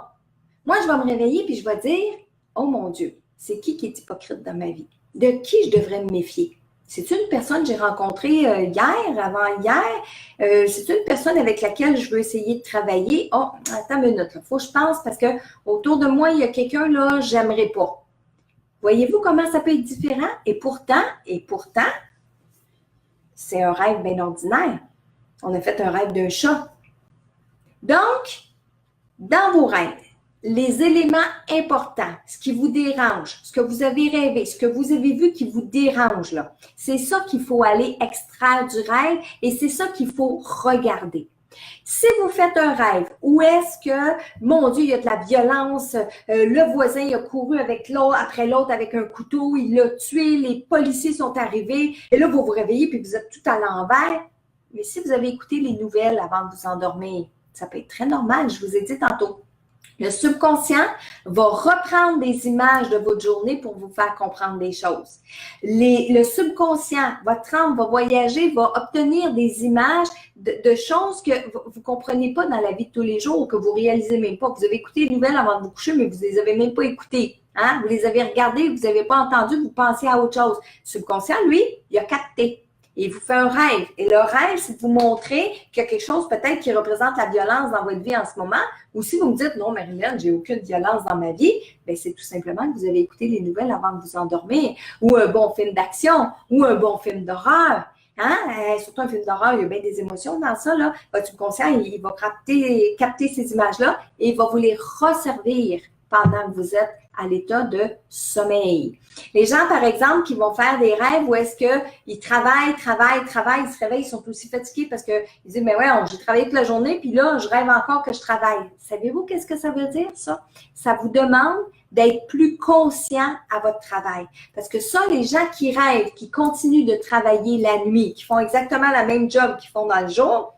Moi, je vais me réveiller puis je vais dire, oh mon Dieu, c'est qui est hypocrite dans ma vie? De qui je devrais me méfier? C'est une personne que j'ai rencontrée hier, avant-hier? C'est une personne avec laquelle je veux essayer de travailler? Oh, attends une minute, il faut que je pense parce que autour de moi, il y a quelqu'un là, j'aimerais pas. Voyez-vous comment ça peut être différent? Et pourtant, c'est un rêve bien ordinaire. On a fait un rêve d'un chat. Donc, dans vos rêves, les éléments importants, ce qui vous dérange, ce que vous avez rêvé, ce que vous avez vu qui vous dérange, là, c'est ça qu'il faut aller extraire du rêve et c'est ça qu'il faut regarder. Si vous faites un rêve où est-ce que, mon Dieu, il y a de la violence, le voisin il a couru avec l'autre, après l'autre avec un couteau, il l'a tué, les policiers sont arrivés, et là, vous vous réveillez puis vous êtes tout à l'envers. Mais si vous avez écouté les nouvelles avant de vous endormir, ça peut être très normal, je vous ai dit tantôt. Le subconscient va reprendre des images de votre journée pour vous faire comprendre des choses. Le subconscient, votre âme va voyager, va obtenir des images de choses que vous ne comprenez pas dans la vie de tous les jours, que vous ne réalisez même pas. Vous avez écouté les nouvelles avant de vous coucher, mais vous ne les avez même pas écoutées. Hein? Vous les avez regardées, vous n'avez pas entendu, vous pensez à autre chose. Le subconscient, lui, il a capté. Et il vous fait un rêve. Et le rêve, c'est de vous montrer qu'il y a quelque chose peut-être qui représente la violence dans votre vie en ce moment. Ou si vous me dites, non, Marilyn, j'ai aucune violence dans ma vie, bien, c'est tout simplement que vous avez écouté les nouvelles avant de vous endormir. Ou un bon film d'action, ou un bon film d'horreur. Hein? Surtout un film d'horreur, il y a bien des émotions dans ça, là. Votre subconscient, il va capter ces images-là et il va vous les resservir pendant que vous êtes à l'état de sommeil. Les gens, par exemple, qui vont faire des rêves où est-ce qu'ils travaillent, ils se réveillent, ils sont aussi fatigués parce qu'ils disent, mais ouais, j'ai travaillé toute la journée, puis là, je rêve encore que je travaille. Savez-vous qu'est-ce que ça veut dire, ça? Ça vous demande d'être plus conscient à votre travail. Parce que ça, les gens qui rêvent, qui continuent de travailler la nuit, qui font exactement la même job qu'ils font dans le jour,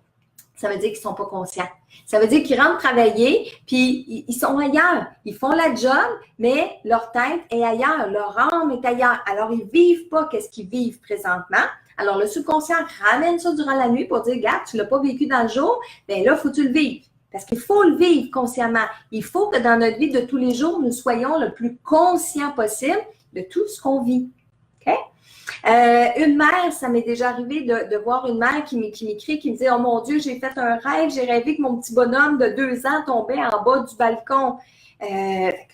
ça veut dire qu'ils ne sont pas conscients. Ça veut dire qu'ils rentrent travailler, puis ils sont ailleurs. Ils font la job, mais leur tête est ailleurs, leur âme est ailleurs. Alors, ils ne vivent pas qu'est-ce qu'ils vivent présentement. Alors, le subconscient ramène ça durant la nuit pour dire, regarde, tu ne l'as pas vécu dans le jour, bien là, il faut que tu le vives. Parce qu'il faut le vivre consciemment. Il faut que dans notre vie de tous les jours, nous soyons le plus conscients possible de tout ce qu'on vit. OK? Une mère, ça m'est déjà arrivé de voir une mère qui m'écrit, qui me dit « Oh mon Dieu, j'ai fait un rêve, j'ai rêvé que mon petit bonhomme de 2 ans tombait en bas du balcon. »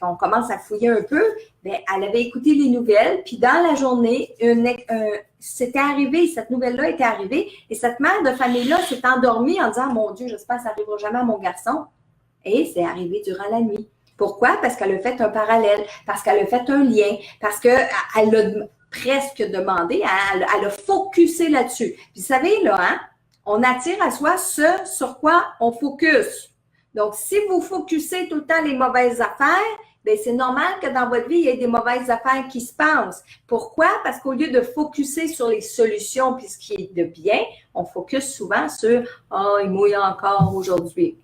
On commence à fouiller un peu. Bien, elle avait écouté les nouvelles, puis dans la journée, c'était arrivé, cette nouvelle-là était arrivée, et cette mère de famille-là s'est endormie en disant « Mon Dieu, j'espère que ça n'arrivera jamais à mon garçon. » Et c'est arrivé durant la nuit. Pourquoi? Parce qu'elle a fait un parallèle, parce qu'elle a fait un lien, parce qu'elle a presque demandé, elle a focusé là-dessus. Puis vous savez, là, hein, on attire à soi ce sur quoi on focus. Donc, si vous focussez tout le temps les mauvaises affaires, bien, c'est normal que dans votre vie, il y ait des mauvaises affaires qui se passent. Pourquoi? Parce qu'au lieu de focuser sur les solutions puis ce qui est de bien, on focus souvent sur « Oh, il mouille encore aujourd'hui ».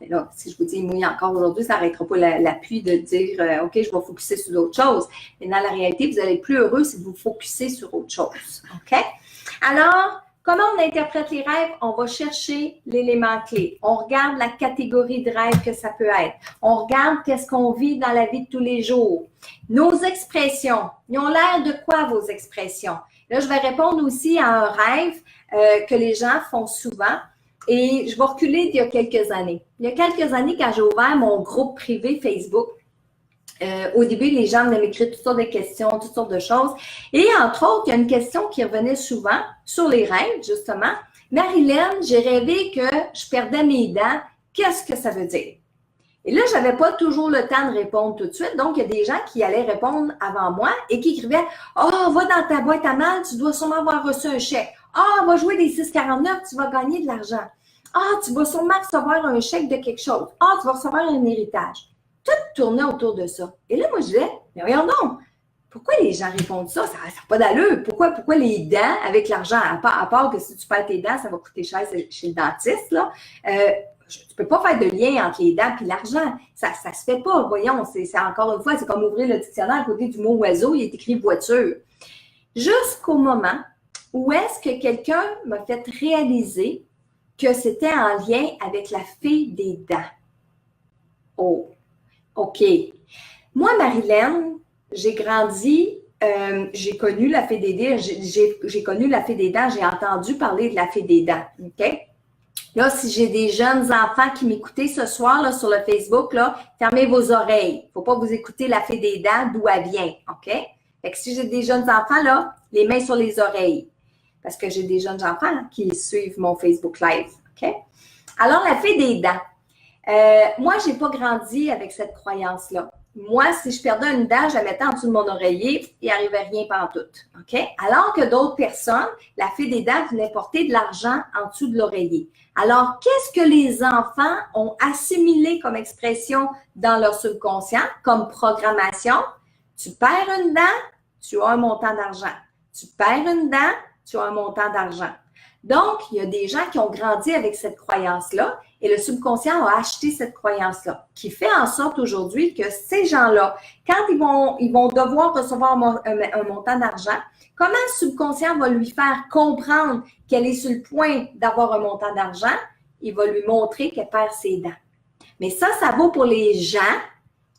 Mais là, si je vous dis « il mouille encore aujourd'hui », ça n'arrêtera pas l'appui de dire « OK, je vais focuser sur d'autres choses ». Mais dans la réalité, vous allez être plus heureux si vous focussez sur autre chose. OK? Alors, Comment on interprète les rêves? On va chercher l'élément clé. On regarde la catégorie de rêve que ça peut être. On regarde qu'est-ce qu'on vit dans la vie de tous les jours. Nos expressions. Ils ont l'air de quoi, vos expressions? Là, je vais répondre aussi à un rêve que les gens font souvent. Et je vais reculer d'il y a quelques années. Il y a quelques années, quand j'ai ouvert mon groupe privé Facebook, au début, les gens venaient m'écrire toutes sortes de questions, toutes sortes de choses. Et entre autres, il y a une question qui revenait souvent sur les rêves, justement. Marilyn, j'ai rêvé que je perdais mes dents. Qu'est-ce que ça veut dire? Et là, je n'avais pas toujours le temps de répondre tout de suite. Donc, il y a des gens qui allaient répondre avant moi et qui écrivaient « Ah, va dans ta boîte à mal, tu dois sûrement avoir reçu un chèque. Ah, va jouer des 6,49, tu vas gagner de l'argent. Ah, tu vas sûrement recevoir un chèque de quelque chose. Ah, tu vas recevoir un héritage. » Tout tournait autour de ça. Et là, moi, je disais, mais voyons donc, pourquoi les gens répondent ça? Ça n'a pas d'allure. Pourquoi les dents avec l'argent? À part que si tu perds tes dents, ça va coûter cher chez le dentiste, là. Tu ne peux pas faire de lien entre les dents et l'argent. Ça se fait pas. Voyons, c'est encore une fois, c'est comme ouvrir le dictionnaire à côté du mot oiseau, il est écrit voiture. Jusqu'au moment où est-ce que quelqu'un m'a fait réaliser que c'était en lien avec la fée des dents. Oh! OK. Moi, Marilyn, j'ai grandi, j'ai connu la fée des dents, j'ai connu la fée des dents, j'ai entendu parler de la fée des dents. OK? Là, si j'ai des jeunes enfants qui m'écoutaient ce soir là, sur le Facebook, là, fermez vos oreilles. Il ne faut pas vous écouter la fée des dents, d'où elle vient. OK? Fait que si j'ai des jeunes enfants, là, les mains sur les oreilles. Parce que j'ai des jeunes enfants qui suivent mon Facebook Live. OK? Alors, la fée des dents. Moi, je n'ai pas grandi avec cette croyance-là. Moi, si je perdais une dent, je la mettais en dessous de mon oreiller, il n'arrivait rien pantoute. OK? Alors que d'autres personnes, la fée des dents venait porter de l'argent en dessous de l'oreiller. Alors, qu'est-ce que les enfants ont assimilé comme expression dans leur subconscient, comme programmation? Tu perds une dent, tu as un montant d'argent. Tu perds une dent, tu as un montant d'argent. Donc, il y a des gens qui ont grandi avec cette croyance-là et le subconscient a acheté cette croyance-là, qui fait en sorte aujourd'hui que ces gens-là, quand ils vont devoir recevoir un montant d'argent, comment le subconscient va lui faire comprendre qu'elle est sur le point d'avoir un montant d'argent? Il va lui montrer qu'elle perd ses dents. Mais ça vaut pour les gens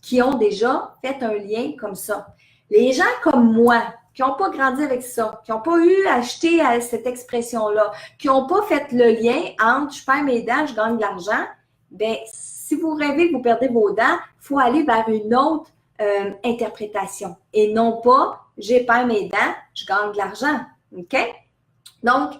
qui ont déjà fait un lien comme ça. Les gens comme moi, qui n'ont pas grandi avec ça, qui n'ont pas eu à acheter à cette expression-là, qui n'ont pas fait le lien entre je perds mes dents, je gagne de l'argent, bien, si vous rêvez que vous perdez vos dents, il faut aller vers une autre interprétation et non pas j'ai perdu mes dents, je gagne de l'argent. OK? Donc,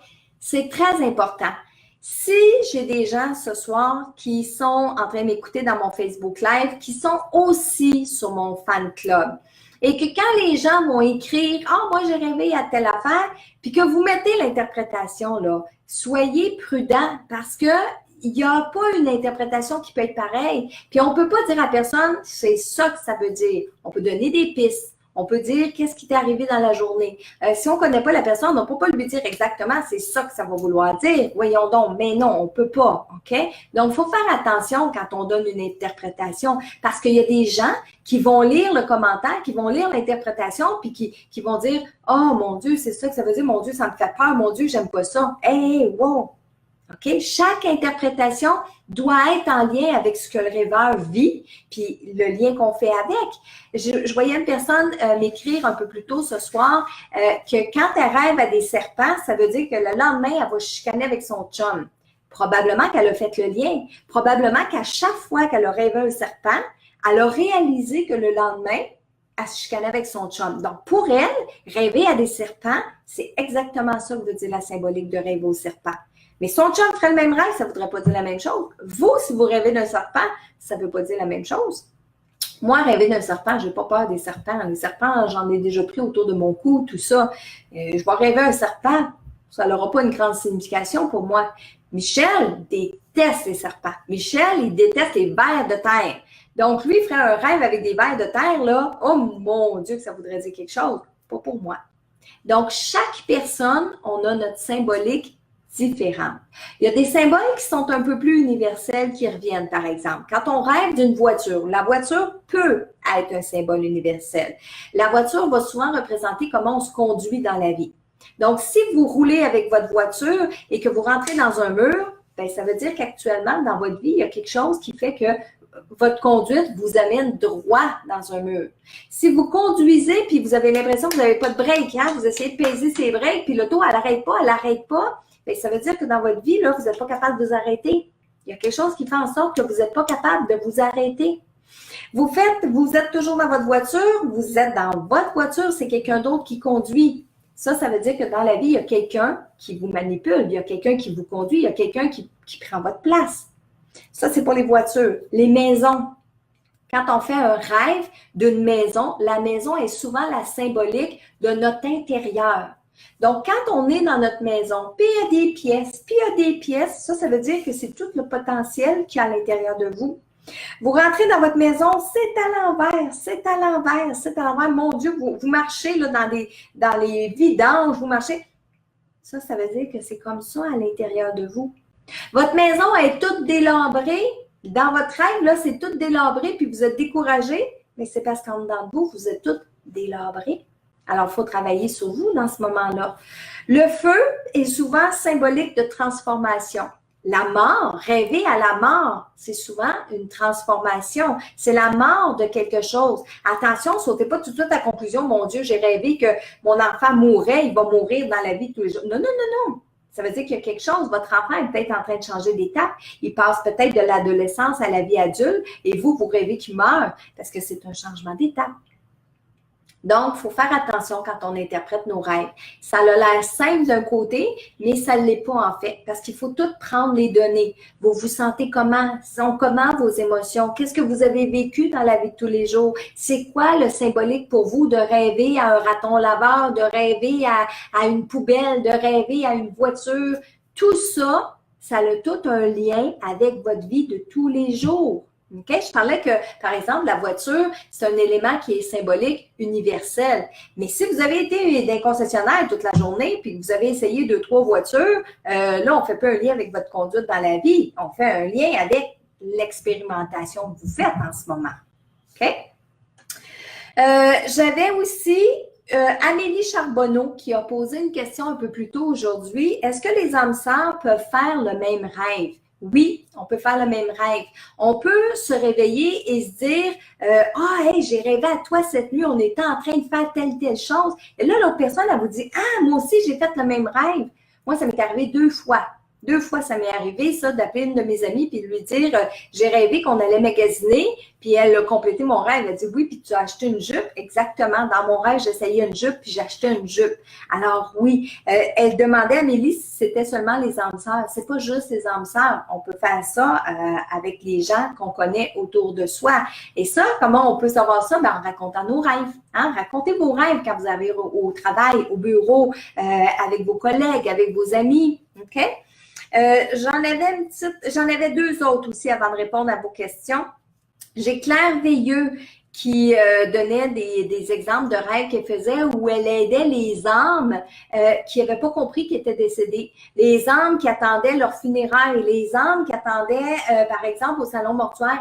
c'est très important. Si j'ai des gens ce soir qui sont en train de m'écouter dans mon Facebook Live, qui sont aussi sur mon fan club, et que quand les gens vont écrire « Ah, moi, j'ai rêvé à telle affaire », puis que vous mettez l'interprétation, là, soyez prudents parce que il n'y a pas une interprétation qui peut être pareille. Puis on ne peut pas dire à personne « c'est ça que ça veut dire ». On peut donner des pistes. On peut dire qu'est-ce qui t'est arrivé dans la journée. Si on ne connaît pas la personne, on ne peut pas lui dire exactement c'est ça que ça va vouloir dire. Voyons donc, mais non, on ne peut pas. OK? Donc, il faut faire attention quand on donne une interprétation parce qu'il y a des gens qui vont lire le commentaire, qui vont lire l'interprétation, puis qui vont dire « Oh mon Dieu, c'est ça que ça veut dire. Mon Dieu, ça me fait peur. Mon Dieu, j'aime pas ça. » Hey, wow! OK? Chaque interprétation doit être en lien avec ce que le rêveur vit, puis le lien qu'on fait avec. Je voyais une personne m'écrire un peu plus tôt ce soir que quand elle rêve à des serpents, ça veut dire que le lendemain, elle va chicaner avec son chum. Probablement qu'elle a fait le lien. Probablement qu'à chaque fois qu'elle a rêvé un serpent, elle a réalisé que le lendemain, elle se chicanait avec son chum. Donc, pour elle, rêver à des serpents, c'est exactement ça que veut dire la symbolique de rêver au serpent. Mais son chum ferait le même rêve, ça ne voudrait pas dire la même chose. Vous, si vous rêvez d'un serpent, ça ne veut pas dire la même chose. Moi, rêver d'un serpent, je n'ai pas peur des serpents. Les serpents, j'en ai déjà pris autour de mon cou, tout ça. Je vais rêver un serpent, ça n'aura pas une grande signification pour moi. Michel déteste les serpents. Michel, il déteste les vers de terre. Donc, lui, il ferait un rêve avec des vers de terre, là. Oh mon Dieu, que ça voudrait dire quelque chose. Pas pour moi. Donc, chaque personne, on a notre symbolique différente. Il y a des symboles qui sont un peu plus universels qui reviennent, par exemple. Quand on rêve d'une voiture, la voiture peut être un symbole universel. La voiture va souvent représenter comment on se conduit dans la vie. Donc, si vous roulez avec votre voiture et que vous rentrez dans un mur, bien, ça veut dire qu'actuellement, dans votre vie, il y a quelque chose qui fait que votre conduite vous amène droit dans un mur. Si vous conduisez puis vous avez l'impression que vous n'avez pas de break, hein, vous essayez de peser ses breaks puis l'auto, elle n'arrête pas, bien, ça veut dire que dans votre vie, là, vous n'êtes pas capable de vous arrêter. Il y a quelque chose qui fait en sorte que vous n'êtes pas capable de vous arrêter. Vous êtes toujours dans votre voiture, vous êtes dans votre voiture, c'est quelqu'un d'autre qui conduit. Ça veut dire que dans la vie, il y a quelqu'un qui vous manipule, il y a quelqu'un qui vous conduit, il y a quelqu'un qui prend votre place. Ça, c'est pour les voitures. Les maisons. Quand on fait un rêve d'une maison, la maison est souvent la symbolique de notre intérieur. Donc, quand on est dans notre maison, puis il y a des pièces, puis il y a des pièces, ça veut dire que c'est tout le potentiel qu'il y a à l'intérieur de vous. Vous rentrez dans votre maison, c'est à l'envers, c'est à l'envers, c'est à l'envers. Mon Dieu, vous marchez là, dans les vidanges, vous marchez. Ça veut dire que c'est comme ça à l'intérieur de vous. Votre maison est toute délabrée. Dans votre rêve, là, c'est tout délabré, puis vous êtes découragé, mais c'est parce qu'en dedans de vous, vous êtes toutes délabrées. Alors, il faut travailler sur vous dans ce moment-là. Le feu est souvent symbolique de transformation. La mort, rêver à la mort, c'est souvent une transformation. C'est la mort de quelque chose. Attention, sautez pas tout de suite à la conclusion, mon Dieu, j'ai rêvé que mon enfant mourrait, il va mourir dans la vie de tous les jours. Non, non, non, non. Ça veut dire qu'il y a quelque chose. Votre enfant est peut-être en train de changer d'étape. Il passe peut-être de l'adolescence à la vie adulte et vous rêvez qu'il meurt parce que c'est un changement d'étape. Donc, il faut faire attention quand on interprète nos rêves. Ça a l'air simple d'un côté, mais ça ne l'est pas en fait, parce qu'il faut tout prendre les données. Vous vous sentez comment? Sont comment vos émotions? Qu'est-ce que vous avez vécu dans la vie de tous les jours? C'est quoi le symbolique pour vous de rêver à un raton laveur, de rêver à une poubelle, de rêver à une voiture? Tout ça, ça a tout un lien avec votre vie de tous les jours. Okay? Je parlais que, par exemple, la voiture, c'est un élément qui est symbolique, universel. Mais si vous avez été dans un concessionnaire toute la journée, puis que vous avez essayé 2-3 voitures, là, on ne fait pas un lien avec votre conduite dans la vie. On fait un lien avec l'expérimentation que vous faites en ce moment. OK? J'avais aussi Amélie Charbonneau qui a posé une question un peu plus tôt aujourd'hui. Est-ce que les âmes sœurs peuvent faire le même rêve? Oui, on peut faire le même rêve. On peut se réveiller et se dire hey, j'ai rêvé à toi cette nuit, on était en train de faire telle chose. Et là, l'autre personne, elle vous dit moi aussi, j'ai fait le même rêve. Moi, ça m'est arrivé 2 fois. 2 fois, ça m'est arrivé, ça, d'appeler une de mes amies puis de lui dire j'ai rêvé qu'on allait magasiner, puis elle a complété mon rêve. Elle a dit oui, puis tu as acheté une jupe. Exactement. Dans mon rêve, j'essayais une jupe, puis j'ai acheté une jupe. Alors oui, elle demandait à Amélie si c'était seulement les âmes sœurs. C'est pas juste les âmes sœurs. On peut faire ça avec les gens qu'on connaît autour de soi. Et ça, comment on peut savoir ça? En racontant nos rêves. Hein? Racontez vos rêves quand vous avez au travail, au bureau, avec vos collègues, avec vos amis. OK? J'en avais 2 autres aussi avant de répondre à vos questions. J'ai Claire Veilleux qui donnait des exemples de rêves qu'elle faisait où elle aidait les âmes qui n'avaient pas compris qu'ils étaient décédés. Les âmes qui attendaient leur funérailles, les âmes qui attendaient, par exemple, au salon mortuaire,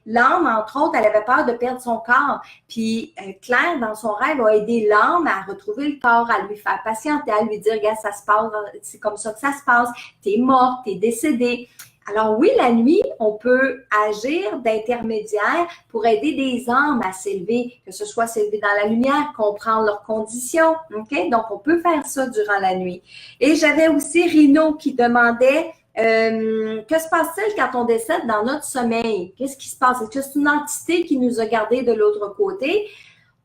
l'âme, entre autres, elle avait peur de perdre son corps. Puis Claire, dans son rêve, a aidé l'âme à retrouver le corps, à lui faire patienter, à lui dire, regarde, ça se passe, c'est comme ça que ça se passe, t'es morte, t'es décédée. Alors oui, la nuit, on peut agir d'intermédiaire pour aider des âmes à s'élever, que ce soit s'élever dans la lumière, comprendre leurs conditions. OK? Donc, on peut faire ça durant la nuit. Et j'avais aussi Rino qui demandait que se passe-t-il quand on décède dans notre sommeil? Qu'est-ce qui se passe? Est-ce que c'est une entité qui nous a gardés de l'autre côté?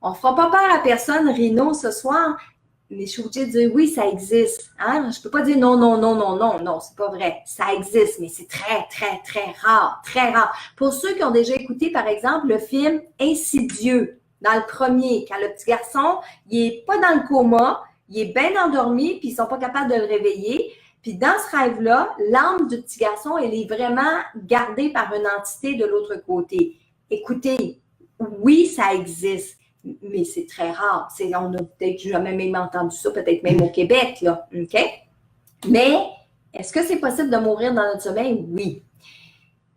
On ne fera pas peur à personne, Rino, ce soir. Mais je suis obligée de dire oui, ça existe. Hein? Je ne peux pas dire non, c'est pas vrai. Ça existe, mais c'est très, très, très rare, très rare. Pour ceux qui ont déjà écouté, par exemple, le film Insidieux, dans le premier, quand le petit garçon, il n'est pas dans le coma, il est bien endormi, puis ils ne sont pas capables de le réveiller. Puis dans ce rêve-là, l'âme du petit garçon, elle est vraiment gardée par une entité de l'autre côté. Écoutez, oui, ça existe. Mais c'est très rare. On n'a peut-être jamais même entendu ça, peut-être même au Québec, là. OK? Mais, est-ce que c'est possible de mourir dans notre sommeil? Oui.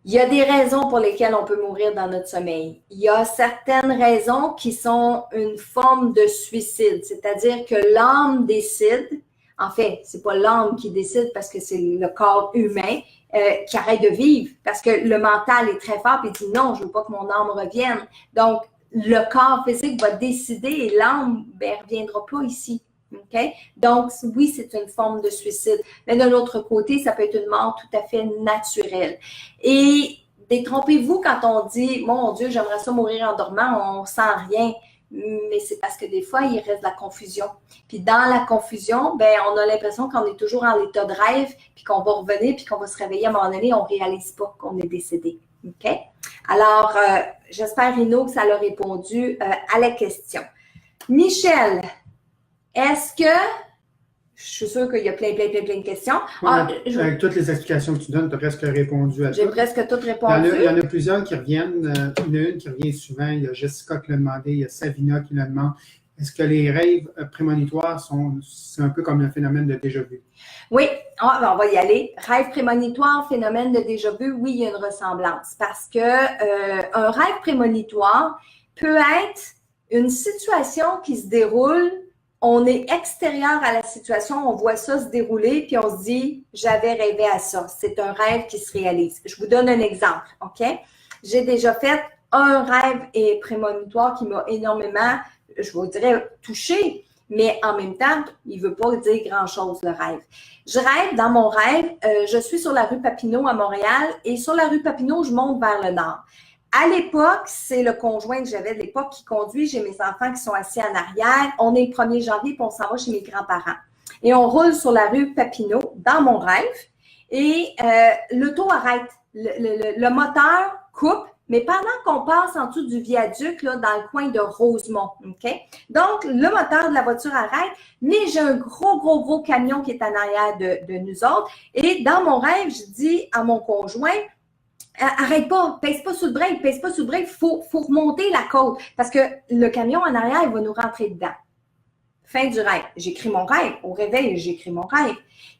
Il y a des raisons pour lesquelles on peut mourir dans notre sommeil. Il y a certaines raisons qui sont une forme de suicide, c'est-à-dire que l'âme décide, en fait, c'est pas l'âme qui décide parce que c'est le corps humain qui arrête de vivre, parce que le mental est très fort et dit non, je veux pas que mon âme revienne. Donc, le corps physique va décider et l'âme, ben, reviendra pas ici. Okay? Donc, oui, c'est une forme de suicide. Mais de l'autre côté, ça peut être une mort tout à fait naturelle. Et détrompez-vous quand on dit « Mon Dieu, j'aimerais ça mourir en dormant, on sent rien ». Mais c'est parce que des fois, il reste de la confusion. Puis dans la confusion, ben, on a l'impression qu'on est toujours en état de rêve, puis qu'on va revenir, puis qu'on va se réveiller à un moment donné, on ne réalise pas qu'on est décédé. OK? Alors, j'espère, Rino, que ça a répondu à la question. Michel, est-ce que, je suis sûre qu'il y a plein de questions. Ouais, avec toutes les explications que tu donnes, tu as presque répondu à tout. J'ai presque tout répondu. Il y en a plusieurs qui reviennent. Une qui revient souvent. Il y a Jessica qui l'a demandé, il y a Savina qui le demande. Est-ce que les rêves prémonitoires c'est un peu comme un phénomène de déjà-vu? Oui, on va y aller. Rêve prémonitoire, phénomène de déjà-vu, oui, il y a une ressemblance. Parce que un rêve prémonitoire peut être une situation qui se déroule. On est extérieur à la situation, on voit ça se dérouler, puis on se dit « j'avais rêvé à ça ». C'est un rêve qui se réalise. Je vous donne un exemple, OK? J'ai déjà fait un rêve prémonitoire qui m'a énormément, je vous dirais, touchée, mais en même temps, il ne veut pas dire grand-chose, le rêve. Je rêve, dans mon rêve, je suis sur la rue Papineau à Montréal, et sur la rue Papineau, je monte vers le nord. À l'époque, c'est le conjoint que j'avais de l'époque qui conduit. J'ai mes enfants qui sont assis en arrière. On est le 1er janvier, puis on s'en va chez mes grands-parents. Et on roule sur la rue Papineau, dans mon rêve, et l'auto arrête. Le moteur coupe, mais pendant qu'on passe en dessous du viaduc, là, dans le coin de Rosemont, OK? Donc, le moteur de la voiture arrête, mais j'ai un gros camion qui est en arrière de nous autres. Et dans mon rêve, je dis à mon conjoint, arrête pas, pèse pas sur le break, faut remonter la côte parce que le camion en arrière, il va nous rentrer dedans. Fin du rêve. J'écris mon rêve. Au réveil, j'écris mon rêve.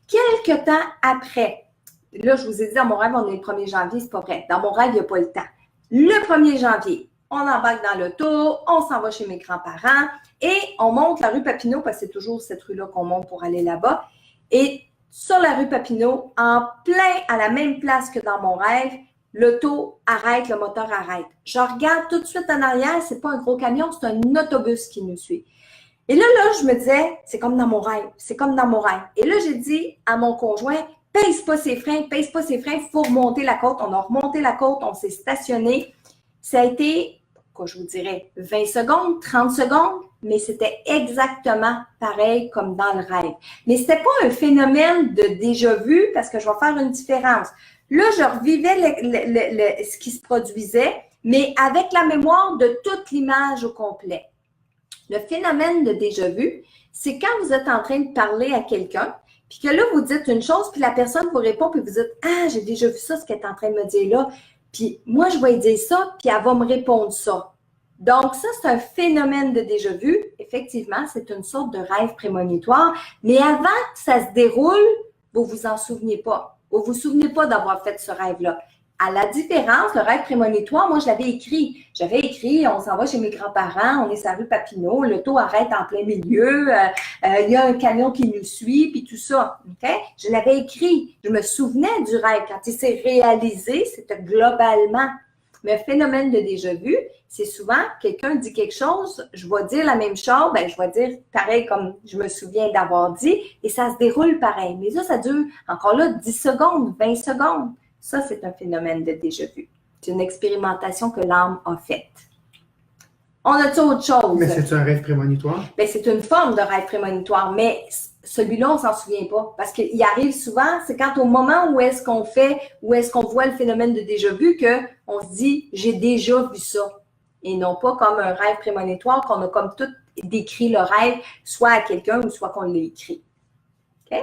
Quelque temps après, là, je vous ai dit, dans mon rêve, on est le 1er janvier, c'est pas vrai. Dans mon rêve, il n'y a pas le temps. Le 1er janvier, on embarque dans l'auto, on s'en va chez mes grands-parents et on monte la rue Papineau parce que c'est toujours cette rue-là qu'on monte pour aller là-bas. Et sur la rue Papineau, en plein à la même place que dans mon rêve, l'auto arrête, le moteur arrête. Je regarde tout de suite en arrière, c'est pas un gros camion, c'est un autobus qui nous suit. Et là, je me disais, c'est comme dans mon rêve, Et là, j'ai dit à mon conjoint, pèse pas ses freins, faut remonter la côte. On a remonté la côte, on s'est stationné. Ça a été, quoi je vous dirais, 20 secondes, 30 secondes, mais c'était exactement pareil comme dans le rêve. Mais c'était pas un phénomène de déjà-vu parce que je vais faire une différence. Là, je revivais ce qui se produisait, mais avec la mémoire de toute l'image au complet. Le phénomène de déjà-vu, c'est quand vous êtes en train de parler à quelqu'un, puis que là, vous dites une chose, puis la personne vous répond, puis vous dites « Ah, j'ai déjà vu ça, ce qu'elle est en train de me dire là. » Puis moi, je vais lui dire ça, puis elle va me répondre ça. Donc, ça, c'est un phénomène de déjà-vu. Effectivement, c'est une sorte de rêve prémonitoire, mais avant que ça se déroule, vous ne vous en souvenez pas. Vous ne vous souvenez pas d'avoir fait ce rêve-là. À la différence, le rêve prémonitoire, moi, je l'avais écrit. J'avais écrit, on s'en va chez mes grands-parents, on est sur la rue Papineau, l'auto arrête en plein milieu, il y a un camion qui nous suit, puis tout ça. Okay? Je l'avais écrit. Je me souvenais du rêve. Quand il s'est réalisé, c'était globalement. Mais le phénomène de déjà-vu, c'est souvent, quelqu'un dit quelque chose, je vais dire la même chose, ben, je vais dire pareil comme je me souviens d'avoir dit, et ça se déroule pareil. Mais ça dure encore là 10 secondes, 20 secondes. Ça, c'est un phénomène de déjà-vu. C'est une expérimentation que l'âme a faite. On a-t-il autre chose? Mais c'est un rêve prémonitoire? Bien, c'est une forme de rêve prémonitoire, mais celui-là, on ne s'en souvient pas. Parce qu'il arrive souvent, c'est quand au moment où est-ce qu'on voit le phénomène de déjà-vu qu'on se dit « j'ai déjà vu ça ». Et non pas comme un rêve prémonitoire qu'on a comme tout décrit le rêve, soit à quelqu'un ou soit qu'on l'a écrit. OK?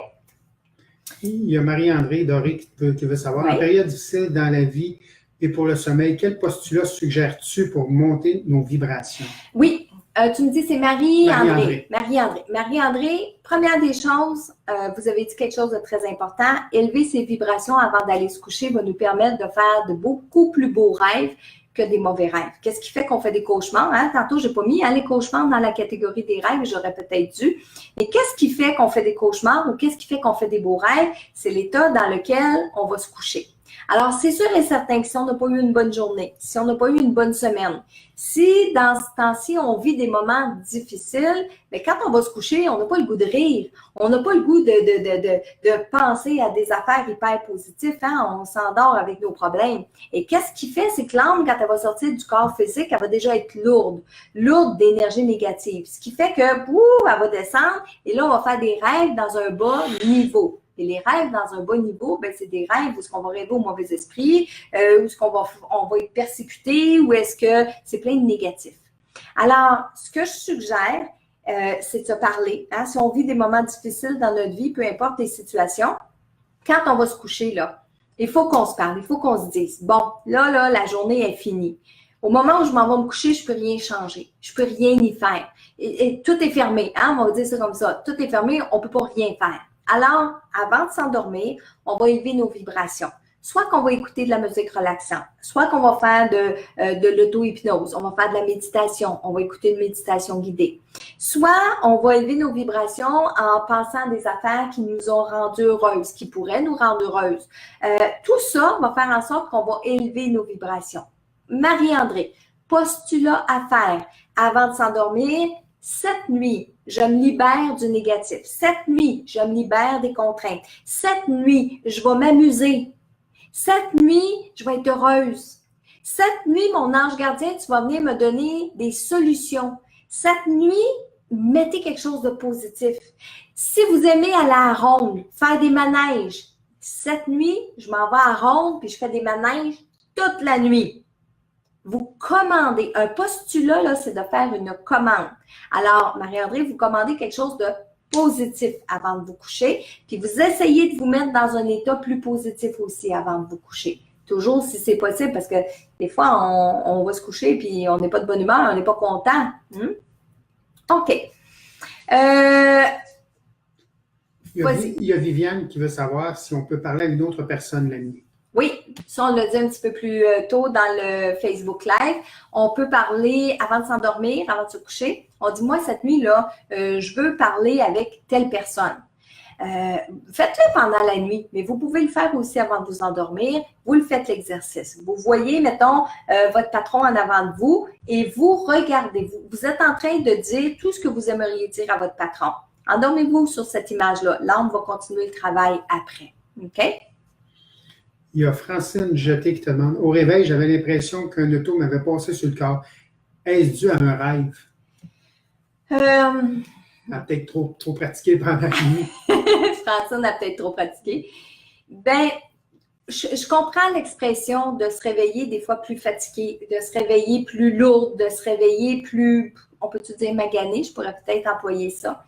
Il y a Marie-André Doré qui veut savoir, en période difficile dans la vie et pour le sommeil, quel postulat suggères-tu pour monter nos vibrations? Oui, Tu me dis, c'est Marie-André. Marie-André. Marie-André. Marie-André, première des choses, vous avez dit quelque chose de très important. Élever ses vibrations avant d'aller se coucher va nous permettre de faire de beaucoup plus beaux rêves que des mauvais rêves. Qu'est-ce qui fait qu'on fait des cauchemars? Hein? Tantôt, je n'ai pas mis les cauchemars dans la catégorie des rêves, j'aurais peut-être dû. Mais qu'est-ce qui fait qu'on fait des cauchemars ou qu'est-ce qui fait qu'on fait des beaux rêves? C'est l'état dans lequel on va se coucher. Alors, c'est sûr et certain que si on n'a pas eu une bonne journée, si on n'a pas eu une bonne semaine, si dans ce temps-ci, on vit des moments difficiles, mais quand on va se coucher, on n'a pas le goût de rire. On n'a pas le goût de penser à des affaires hyper positives. Hein? On s'endort avec nos problèmes. Et qu'est-ce qui fait? C'est que l'âme, quand elle va sortir du corps physique, elle va déjà être lourde d'énergie négative. Ce qui fait que, elle va descendre et là, on va faire des rêves dans un bas niveau. Et les rêves dans un bas niveau, ben, c'est des rêves où est-ce qu'on va rêver au mauvais esprit, où est-ce qu'on va être persécuté, ou est-ce que c'est plein de négatifs. Alors, ce que je suggère, c'est de se parler. Hein? Si on vit des moments difficiles dans notre vie, peu importe les situations, quand on va se coucher, là, il faut qu'on se parle, il faut qu'on se dise, bon, là, la journée est finie. Au moment où je m'en vais me coucher, je ne peux rien changer. Je ne peux rien y faire. Et tout est fermé. Hein? On va dire ça comme ça. Tout est fermé, on ne peut pas rien faire. Alors, avant de s'endormir, on va élever nos vibrations. Soit qu'on va écouter de la musique relaxante, soit qu'on va faire de l'auto-hypnose, on va faire de la méditation, on va écouter une méditation guidée. Soit on va élever nos vibrations en pensant à des affaires qui nous ont rendues heureuses, qui pourraient nous rendre heureuses. Tout ça va faire en sorte qu'on va élever nos vibrations. Marie-André, postulat à faire avant de s'endormir. Cette nuit, je me libère du négatif. Cette nuit, je me libère des contraintes. Cette nuit, je vais m'amuser. Cette nuit, je vais être heureuse. Cette nuit, mon ange gardien, tu vas venir me donner des solutions. Cette nuit, mettez quelque chose de positif. Si vous aimez aller à ronde, faire des manèges, cette nuit, je m'en vais à ronde puis je fais des manèges toute la nuit. Vous commandez. Un postulat, là, c'est de faire une commande. Alors, Marie-André, vous commandez quelque chose de positif avant de vous coucher, puis vous essayez de vous mettre dans un état plus positif aussi avant de vous coucher. Toujours si c'est possible, parce que des fois, on va se coucher puis on n'est pas de bonne humeur, on n'est pas content. OK. Il y a Viviane qui veut savoir si on peut parler à une autre personne la nuit. Oui, ça, on l'a dit un petit peu plus tôt dans le Facebook Live. On peut parler avant de s'endormir, avant de se coucher. On dit, moi, cette nuit-là, je veux parler avec telle personne. Faites-le pendant la nuit, mais vous pouvez le faire aussi avant de vous endormir. Vous le faites l'exercice. Vous voyez, mettons, votre patron en avant de vous et vous regardez. Vous êtes en train de dire tout ce que vous aimeriez dire à votre patron. Endormez-vous sur cette image-là. L'âme va continuer le travail après. OK? Il y a Francine Jeté qui te demande, au réveil, j'avais l'impression qu'un auto m'avait passé sur le corps. Est-ce dû à un rêve? Elle a peut-être trop pratiqué pendant la nuit. Francine a peut-être trop pratiqué. Ben, je comprends l'expression de se réveiller des fois plus fatigué, de se réveiller plus lourde, de se réveiller plus, on peut-tu dire magané, je pourrais peut-être employer ça.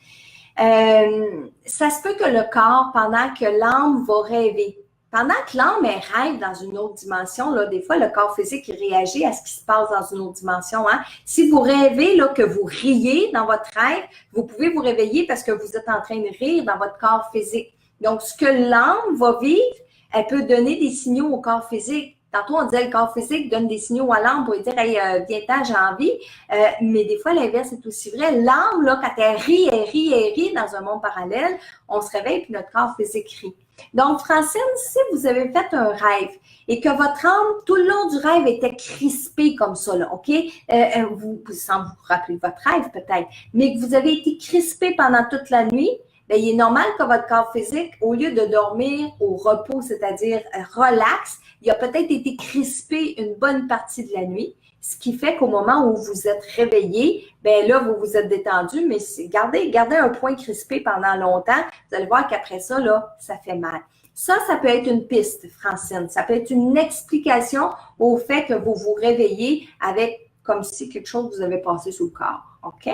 Ça se peut que le corps, pendant que l'âme va rêver, pendant que l'âme rêve dans une autre dimension, là, des fois, le corps physique réagit à ce qui se passe dans une autre dimension. Hein? Si vous rêvez là, que vous riez dans votre rêve, vous pouvez vous réveiller parce que vous êtes en train de rire dans votre corps physique. Donc, ce que l'âme va vivre, elle peut donner des signaux au corps physique. Tantôt, on disait le corps physique donne des signaux à l'âme pour lui dire « Hey, viens-t'en, j'ai envie ». Mais des fois, l'inverse est aussi vrai. L'âme, là, quand elle rit dans un monde parallèle, on se réveille puis notre corps physique rit. Donc, Francine, si vous avez fait un rêve et que votre âme, tout le long du rêve, était crispée comme ça, là, OK? Sans vous rappeler votre rêve peut-être, mais que vous avez été crispé pendant toute la nuit, bien, il est normal que votre corps physique, au lieu de dormir au repos, c'est-à-dire relax, il a peut-être été crispé une bonne partie de la nuit, ce qui fait qu'au moment où vous êtes réveillé, bien là, vous vous êtes détendu, mais gardez un point crispé pendant longtemps, vous allez voir qu'après ça, là, ça fait mal. Ça peut être une piste, Francine. Ça peut être une explication au fait que vous vous réveillez avec comme si quelque chose vous avait passé sous le corps. OK?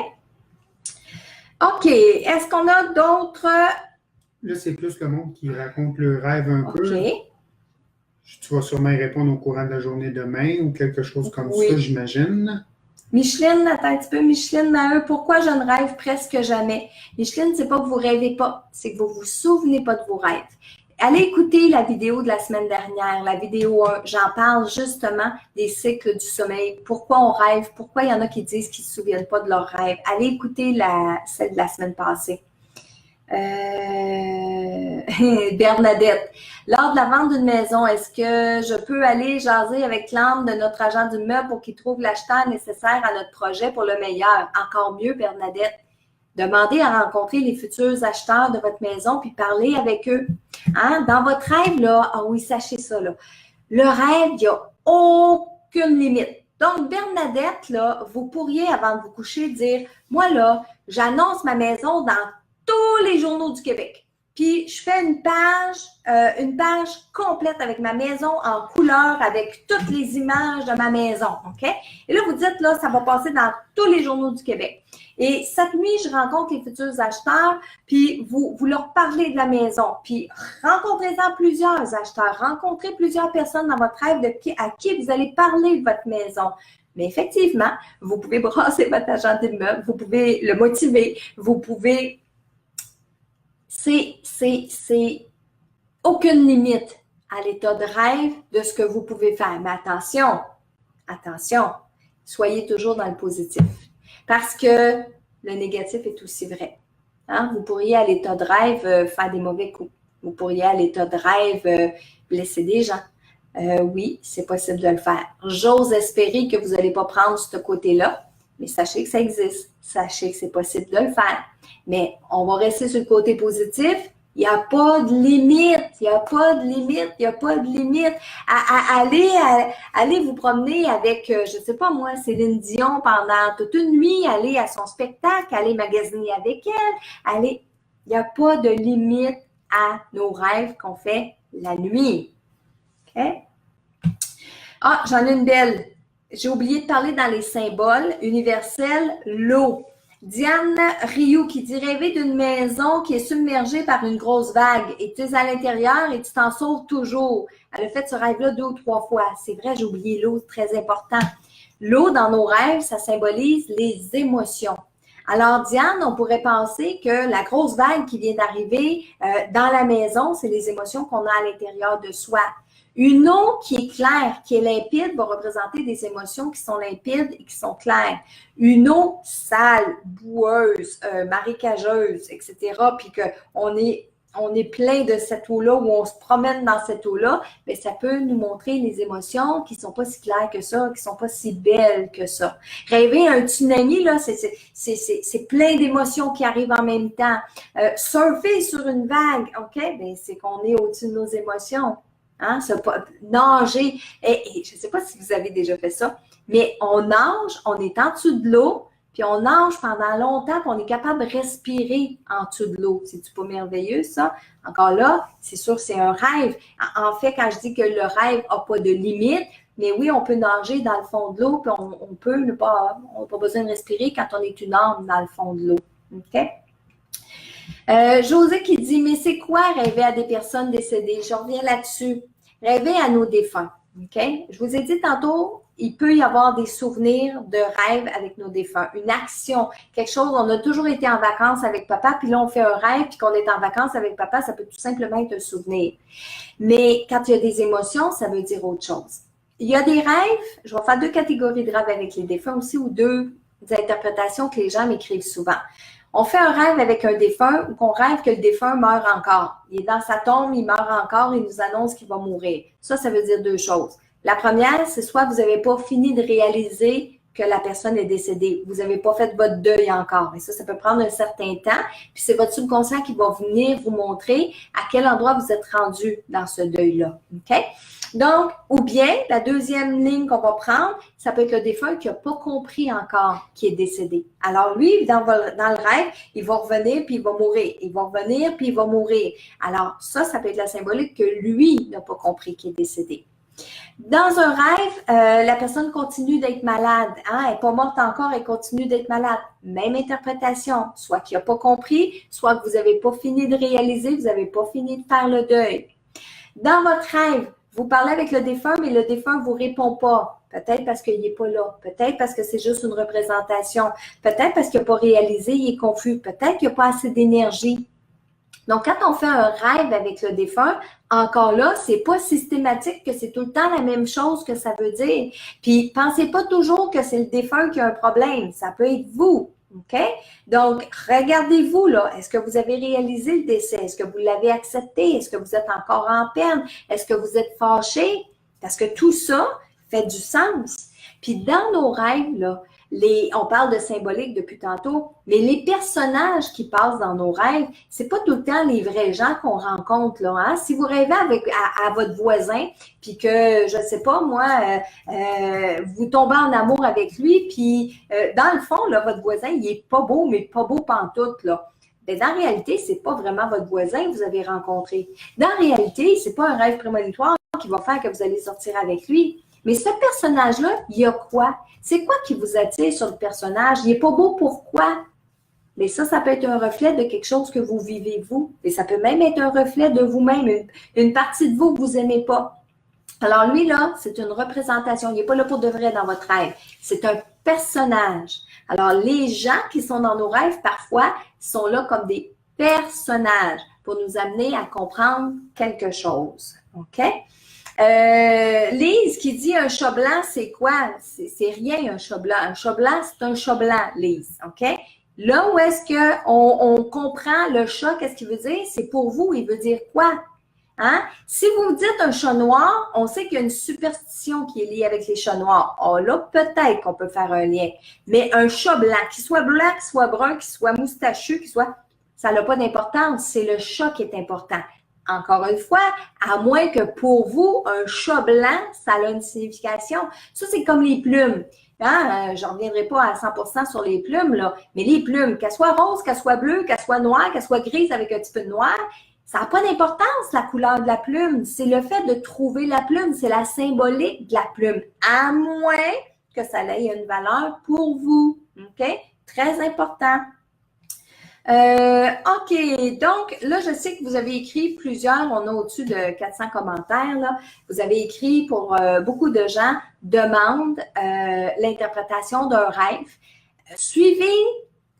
OK. Est-ce qu'on a d'autres? Là, c'est plus le monde qui raconte le rêve un peu. OK. Tu vas sûrement y répondre au courant de la journée demain ou quelque chose comme ça, j'imagine. Micheline, attends un petit peu. Micheline Maheu, pourquoi je ne rêve presque jamais? Micheline, c'est pas que vous rêvez pas, c'est que vous vous souvenez pas de vos rêves. Allez écouter la vidéo de la semaine dernière, la vidéo 1. J'en parle justement des cycles du sommeil. Pourquoi on rêve? Pourquoi il y en a qui disent qu'ils ne se souviennent pas de leurs rêves? Allez écouter celle de la semaine passée. Bernadette. Lors de la vente d'une maison, est-ce que je peux aller jaser avec l'âme de notre agent d'immeuble pour qu'il trouve l'acheteur nécessaire à notre projet pour le meilleur? Encore mieux, Bernadette. Demandez à rencontrer les futurs acheteurs de votre maison puis parlez avec eux. Hein? Dans votre rêve, là, ah oui, sachez ça, là. Le rêve, il n'y a aucune limite. Donc, Bernadette, là, vous pourriez, avant de vous coucher, dire, moi, là, j'annonce ma maison dans tous les journaux du Québec. Puis, je fais une page complète avec ma maison en couleur, avec toutes les images de ma maison, OK? Et là, vous dites, là, ça va passer dans tous les journaux du Québec. Et cette nuit, je rencontre les futurs acheteurs, puis vous leur parlez de la maison, puis rencontrez-en plusieurs acheteurs, rencontrez plusieurs personnes dans votre rêve à qui vous allez parler de votre maison. Mais effectivement, vous pouvez brasser votre agent d'immeuble, vous pouvez le motiver, vous pouvez... C'est aucune limite à l'état de rêve de ce que vous pouvez faire. Mais attention, soyez toujours dans le positif. Parce que le négatif est aussi vrai. Hein? Vous pourriez à l'état de rêve faire des mauvais coups. Vous pourriez à l'état de rêve blesser des gens. Oui, c'est possible de le faire. J'ose espérer que vous n'allez pas prendre ce côté-là, mais sachez que ça existe. Sachez que c'est possible de le faire. Mais on va rester sur le côté positif. Il n'y a pas de limite. Il n'y a pas de limite. Il n'y a pas de limite. Allez vous promener avec, je ne sais pas moi, Céline Dion pendant toute une nuit. Aller à son spectacle. Aller magasiner avec elle. Il n'y a pas de limite à nos rêves qu'on fait la nuit. OK? Ah, j'en ai une belle. J'ai oublié de parler dans les symboles universels, l'eau. Diane Rioux qui dit rêver d'une maison qui est submergée par une grosse vague et tu es à l'intérieur et tu t'en sauves toujours. Elle a fait ce rêve-là 2 ou 3 fois. C'est vrai, j'ai oublié l'eau, c'est très important. L'eau dans nos rêves, ça symbolise les émotions. Alors, Diane, on pourrait penser que la grosse vague qui vient d'arriver dans la maison, c'est les émotions qu'on a à l'intérieur de soi. Une eau qui est claire, qui est limpide, va représenter des émotions qui sont limpides et qui sont claires. Une eau sale, boueuse, marécageuse, etc., puis qu'on est plein de cette eau-là, où on se promène dans cette eau-là, bien, ça peut nous montrer les émotions qui ne sont pas si claires que ça, qui ne sont pas si belles que ça. Rêver un tsunami, là, c'est plein d'émotions qui arrivent en même temps. Surfer sur une vague, OK, bien, c'est qu'on est au-dessus de nos émotions. Hein, nager. Et je ne sais pas si vous avez déjà fait ça, mais on nage, on est en dessous de l'eau, puis on nage pendant longtemps, puis on est capable de respirer en dessous de l'eau. C'est-tu pas merveilleux, ça? Encore là, c'est sûr, c'est un rêve. En fait, quand je dis que le rêve n'a pas de limite, mais oui, on peut nager dans le fond de l'eau, puis on n'a pas besoin de respirer quand on est une âme dans le fond de l'eau. OK? José qui dit, mais c'est quoi rêver à des personnes décédées? Je reviens là-dessus. Rêver à nos défunts. OK? Je vous ai dit tantôt, il peut y avoir des souvenirs de rêve avec nos défunts. Une action, quelque chose, on a toujours été en vacances avec papa, puis là, on fait un rêve, puis qu'on est en vacances avec papa, ça peut tout simplement être un souvenir. Mais quand il y a des émotions, ça veut dire autre chose. Il y a des rêves, je vais faire 2 catégories de rêves avec les défunts aussi, ou 2 interprétations que les gens m'écrivent souvent. On fait un rêve avec un défunt ou qu'on rêve que le défunt meurt encore. Il est dans sa tombe, il meurt encore, il nous annonce qu'il va mourir. Ça veut dire 2 choses. La première, c'est soit vous n'avez pas fini de réaliser que la personne est décédée. Vous n'avez pas fait votre deuil encore. Et ça peut prendre un certain temps. Puis c'est votre subconscient qui va venir vous montrer à quel endroit vous êtes rendu dans ce deuil-là. OK? Donc, ou bien, la deuxième ligne qu'on va prendre, ça peut être le défunt qui n'a pas compris encore qu'il est décédé. Alors, lui, dans le rêve, il va revenir puis il va mourir. Il va revenir puis il va mourir. Alors, ça peut être la symbolique que lui n'a pas compris qu'il est décédé. Dans un rêve, la personne continue d'être malade. Hein? Elle n'est pas morte encore, elle continue d'être malade. Même interprétation, soit qu'il n'a pas compris, soit que vous n'avez pas fini de réaliser, vous n'avez pas fini de faire le deuil. Dans votre rêve, vous parlez avec le défunt, mais le défunt ne vous répond pas. Peut-être parce qu'il n'est pas là. Peut-être parce que c'est juste une représentation. Peut-être parce qu'il n'a pas réalisé, il est confus. Peut-être qu'il n'y a pas assez d'énergie. Donc, quand on fait un rêve avec le défunt, encore là, c'est pas systématique que c'est tout le temps la même chose que ça veut dire. Puis, pensez pas toujours que c'est le défunt qui a un problème. Ça peut être vous. OK? Donc, regardez-vous, là. Est-ce que vous avez réalisé le décès? Est-ce que vous l'avez accepté? Est-ce que vous êtes encore en peine? Est-ce que vous êtes fâché? Parce que tout ça fait du sens. Puis, dans nos rêves, là, on parle de symbolique depuis tantôt, mais les personnages qui passent dans nos rêves, c'est pas tout le temps les vrais gens qu'on rencontre, là, hein? Si vous rêvez à votre voisin, puis que, je sais pas, moi, vous tombez en amour avec lui, puis dans le fond, là, votre voisin, il est pas beau, mais pas beau pantoute, là. Mais dans la réalité, c'est pas vraiment votre voisin que vous avez rencontré. Dans la réalité, c'est pas un rêve prémonitoire qui va faire que vous allez sortir avec lui. Mais ce personnage-là, il y a quoi? C'est quoi qui vous attire sur le personnage? Il n'est pas beau, pourquoi? Mais ça peut être un reflet de quelque chose que vous vivez vous. Et ça peut même être un reflet de vous-même, une partie de vous que vous n'aimez pas. Alors lui, là, c'est une représentation. Il n'est pas là pour de vrai dans votre rêve. C'est un personnage. Alors les gens qui sont dans nos rêves, parfois, sont là comme des personnages pour nous amener à comprendre quelque chose. OK? Lise qui dit un chat blanc, c'est quoi? C'est rien un chat blanc. Un chat blanc, c'est un chat blanc, Lise. OK? Là où est-ce qu'on comprend le chat, qu'est-ce qu'il veut dire? C'est pour vous, il veut dire quoi? Hein? Si vous dites un chat noir, on sait qu'il y a une superstition qui est liée avec les chats noirs. Oh là, peut-être qu'on peut faire un lien. Mais un chat blanc, qu'il soit blanc, qu'il soit brun, qu'il soit moustachu, ça n'a pas d'importance. C'est le chat qui est important. Encore une fois, à moins que pour vous, un chat blanc, ça a une signification. Ça, c'est comme les plumes. Hein? Je ne reviendrai pas à 100% sur les plumes, là, mais les plumes, qu'elles soient roses, qu'elles soient bleues, qu'elles soient noires, qu'elles soient grises avec un petit peu de noir, ça n'a pas d'importance, la couleur de la plume. C'est le fait de trouver la plume, c'est la symbolique de la plume, à moins que ça ait une valeur pour vous. OK? Très important. OK, donc là, je sais que vous avez écrit plusieurs, on a au-dessus de 400 commentaires, là. Vous avez écrit pour beaucoup de gens, demandent l'interprétation d'un rêve. Suivez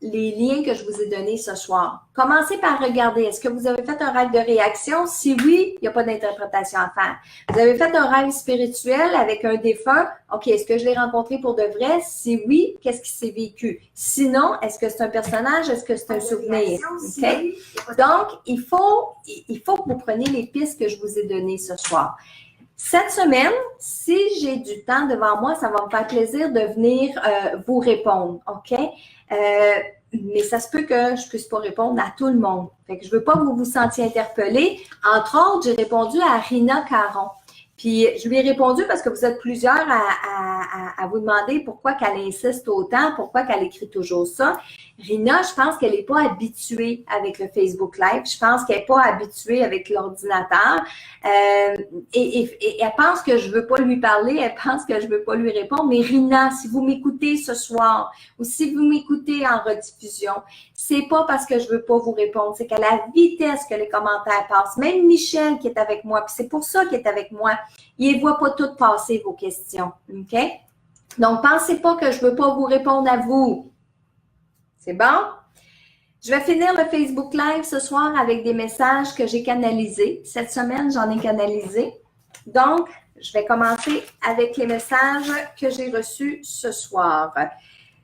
les liens que je vous ai donnés ce soir. Commencez par regarder, est-ce que vous avez fait un rêve de réaction? Si oui, il n'y a pas d'interprétation à faire. Vous avez fait un rêve spirituel avec un défunt? OK, est-ce que je l'ai rencontré pour de vrai? Si oui, qu'est-ce qui s'est vécu? Sinon, est-ce que c'est un personnage? Est-ce que c'est un souvenir? Okay? Donc, il faut que vous preniez les pistes que je vous ai données ce soir. Cette semaine, si j'ai du temps devant moi, ça va me faire plaisir de venir vous répondre, OK? Mais ça se peut que je ne puisse pas répondre à tout le monde. Fait que je ne veux pas que vous vous sentiez interpellés. Entre autres, j'ai répondu à Rina Caron. Puis, je lui ai répondu parce que vous êtes plusieurs à vous demander pourquoi qu'elle insiste autant, pourquoi qu'elle écrit toujours ça. Rina, je pense qu'elle n'est pas habituée avec le Facebook Live. Je pense qu'elle n'est pas habituée avec l'ordinateur. Et elle pense que je ne veux pas lui parler, elle pense que je ne veux pas lui répondre. Mais Rina, si vous m'écoutez ce soir ou si vous m'écoutez en rediffusion, c'est pas parce que je ne veux pas vous répondre, c'est qu'à la vitesse que les commentaires passent, même Michel qui est avec moi, puis c'est pour ça qu'il est avec moi, il ne voit pas toutes passer vos questions. OK? Donc, pensez pas que je ne veux pas vous répondre à vous. C'est bon? Je vais finir le Facebook Live ce soir avec des messages que j'ai canalisés. Cette semaine, j'en ai canalisé. Donc, je vais commencer avec les messages que j'ai reçus ce soir.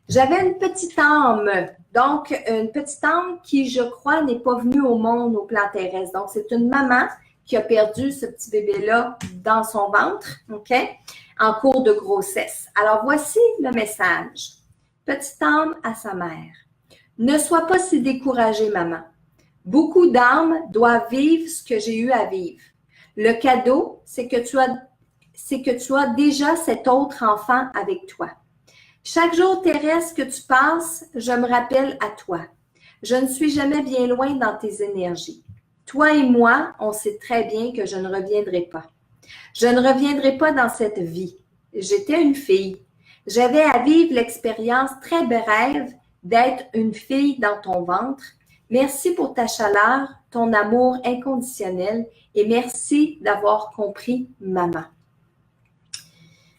J'avais une petite âme, donc une petite âme qui, je crois, n'est pas venue au monde au plan terrestre. Donc, c'est une maman qui a perdu ce petit bébé-là dans son ventre, OK, en cours de grossesse. Alors, voici le message. Petite âme à sa mère. Ne sois pas si découragée, maman. Beaucoup d'âmes doivent vivre ce que j'ai eu à vivre. Le cadeau, c'est que tu as déjà cet autre enfant avec toi. Chaque jour terrestre que tu passes, je me rappelle à toi. Je ne suis jamais bien loin dans tes énergies. Toi et moi, on sait très bien que je ne reviendrai pas. Je ne reviendrai pas dans cette vie. J'étais une fille. J'avais à vivre l'expérience très brève d'être une fille dans ton ventre. Merci pour ta chaleur, ton amour inconditionnel et merci d'avoir compris, maman.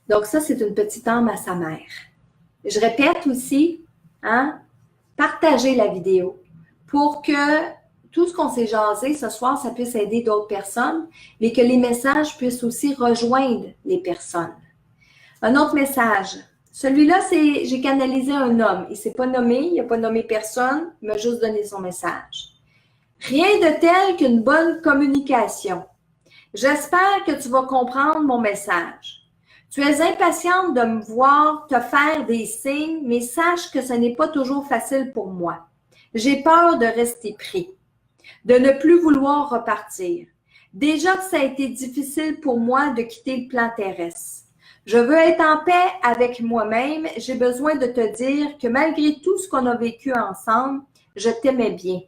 Donc ça, c'est une petite âme à sa mère. Je répète aussi, hein, partagez la vidéo pour que tout ce qu'on s'est jasé ce soir, ça puisse aider d'autres personnes, mais que les messages puissent aussi rejoindre les personnes. Un autre message. Celui-là, c'est j'ai canalisé un homme. Il ne s'est pas nommé, il n'a pas nommé personne, il m'a juste donné son message. Rien de tel qu'une bonne communication. J'espère que tu vas comprendre mon message. Tu es impatiente de me voir te faire des signes, mais sache que ce n'est pas toujours facile pour moi. J'ai peur de rester pris, de ne plus vouloir repartir. Déjà que ça a été difficile pour moi de quitter le plan terrestre. Je veux être en paix avec moi-même. J'ai besoin de te dire que malgré tout ce qu'on a vécu ensemble, je t'aimais bien.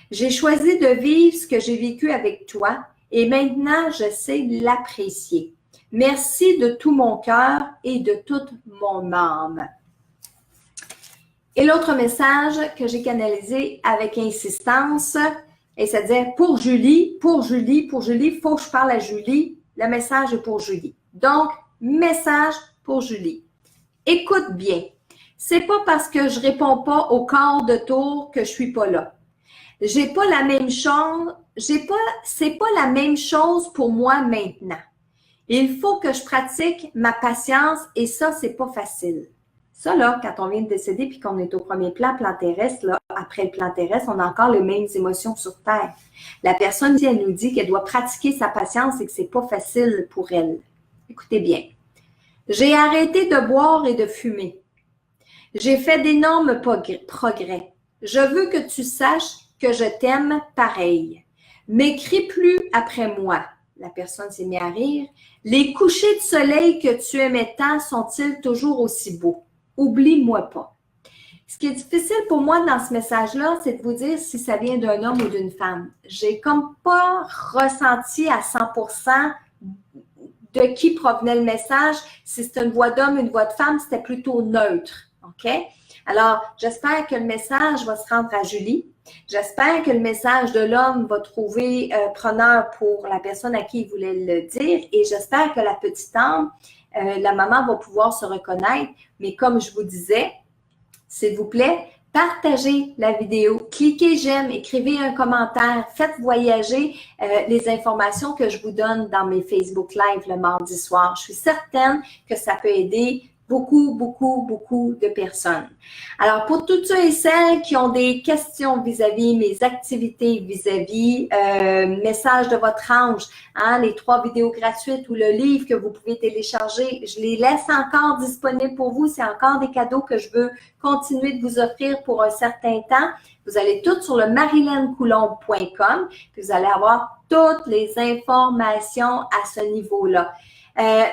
J'ai choisi de vivre ce que j'ai vécu avec toi et maintenant je sais l'apprécier. Merci de tout mon cœur et de toute mon âme. Et l'autre message que j'ai canalisé avec insistance, et c'est-à-dire pour Julie, il faut que je parle à Julie. Le message est pour Julie. Donc, message pour Julie. Écoute bien. C'est pas parce que je réponds pas au quart de tour que je suis pas là. C'est pas la même chose pour moi maintenant. Il faut que je pratique ma patience et ça, c'est pas facile. Ça, là, quand on vient de décéder puis qu'on est au premier plan terrestre, là, après le plan terrestre, on a encore les mêmes émotions sur Terre. La personne, si elle nous dit qu'elle doit pratiquer sa patience et que c'est pas facile pour elle. Écoutez bien. J'ai arrêté de boire et de fumer. J'ai fait d'énormes progrès. Je veux que tu saches que je t'aime pareil. M'écris plus après moi. La personne s'est mise à rire. Les couchers de soleil que tu aimais tant sont-ils toujours aussi beaux? Oublie-moi pas. Ce qui est difficile pour moi dans ce message-là, c'est de vous dire si ça vient d'un homme ou d'une femme. J'ai comme pas ressenti à 100% de qui provenait le message. Si c'est une voix d'homme, une voix de femme, c'était plutôt neutre. OK? Alors, j'espère que le message va se rendre à Julie. J'espère que le message de l'homme va trouver preneur pour la personne à qui il voulait le dire et j'espère que la petite âme, la maman va pouvoir se reconnaître. Mais comme je vous disais, s'il vous plaît, partagez la vidéo, cliquez j'aime, écrivez un commentaire, faites voyager les informations que je vous donne dans mes Facebook Live le mardi soir. Je suis certaine que ça peut aider beaucoup de personnes. Alors, pour toutes ceux et celles qui ont des questions vis-à-vis mes activités, vis-à-vis message de votre ange, hein, les 3 vidéos gratuites ou le livre que vous pouvez télécharger, je les laisse encore disponibles pour vous. C'est encore des cadeaux que je veux continuer de vous offrir pour un certain temps. Vous allez tout sur le marilenecoulombe.com puis vous allez avoir toutes les informations à ce niveau-là.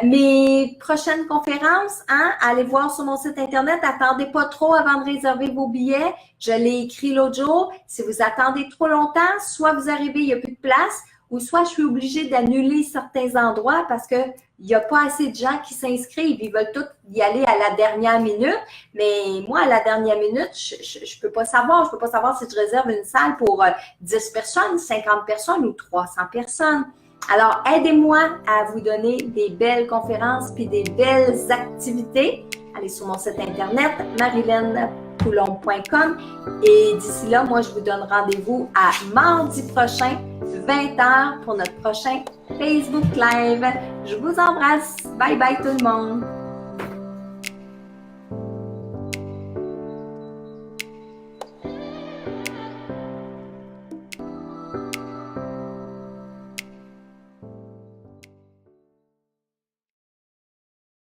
Mes prochaines conférences, hein, allez voir sur mon site internet, attendez pas trop avant de réserver vos billets. Je l'ai écrit l'autre jour. Si vous attendez trop longtemps, soit vous arrivez, il n'y a plus de place, ou soit je suis obligée d'annuler certains endroits parce que il n'y a pas assez de gens qui s'inscrivent. Ils veulent tous y aller à la dernière minute. Mais moi, à la dernière minute, je peux pas savoir. Je peux pas savoir si je réserve une salle pour 10 personnes, 50 personnes ou 300 personnes. Alors, aidez-moi à vous donner des belles conférences puis des belles activités. Allez sur mon site internet, marilenecoulombe.com. Et d'ici là, moi, je vous donne rendez-vous à mardi prochain, 20h, pour notre prochain Facebook Live. Je vous embrasse. Bye bye tout le monde.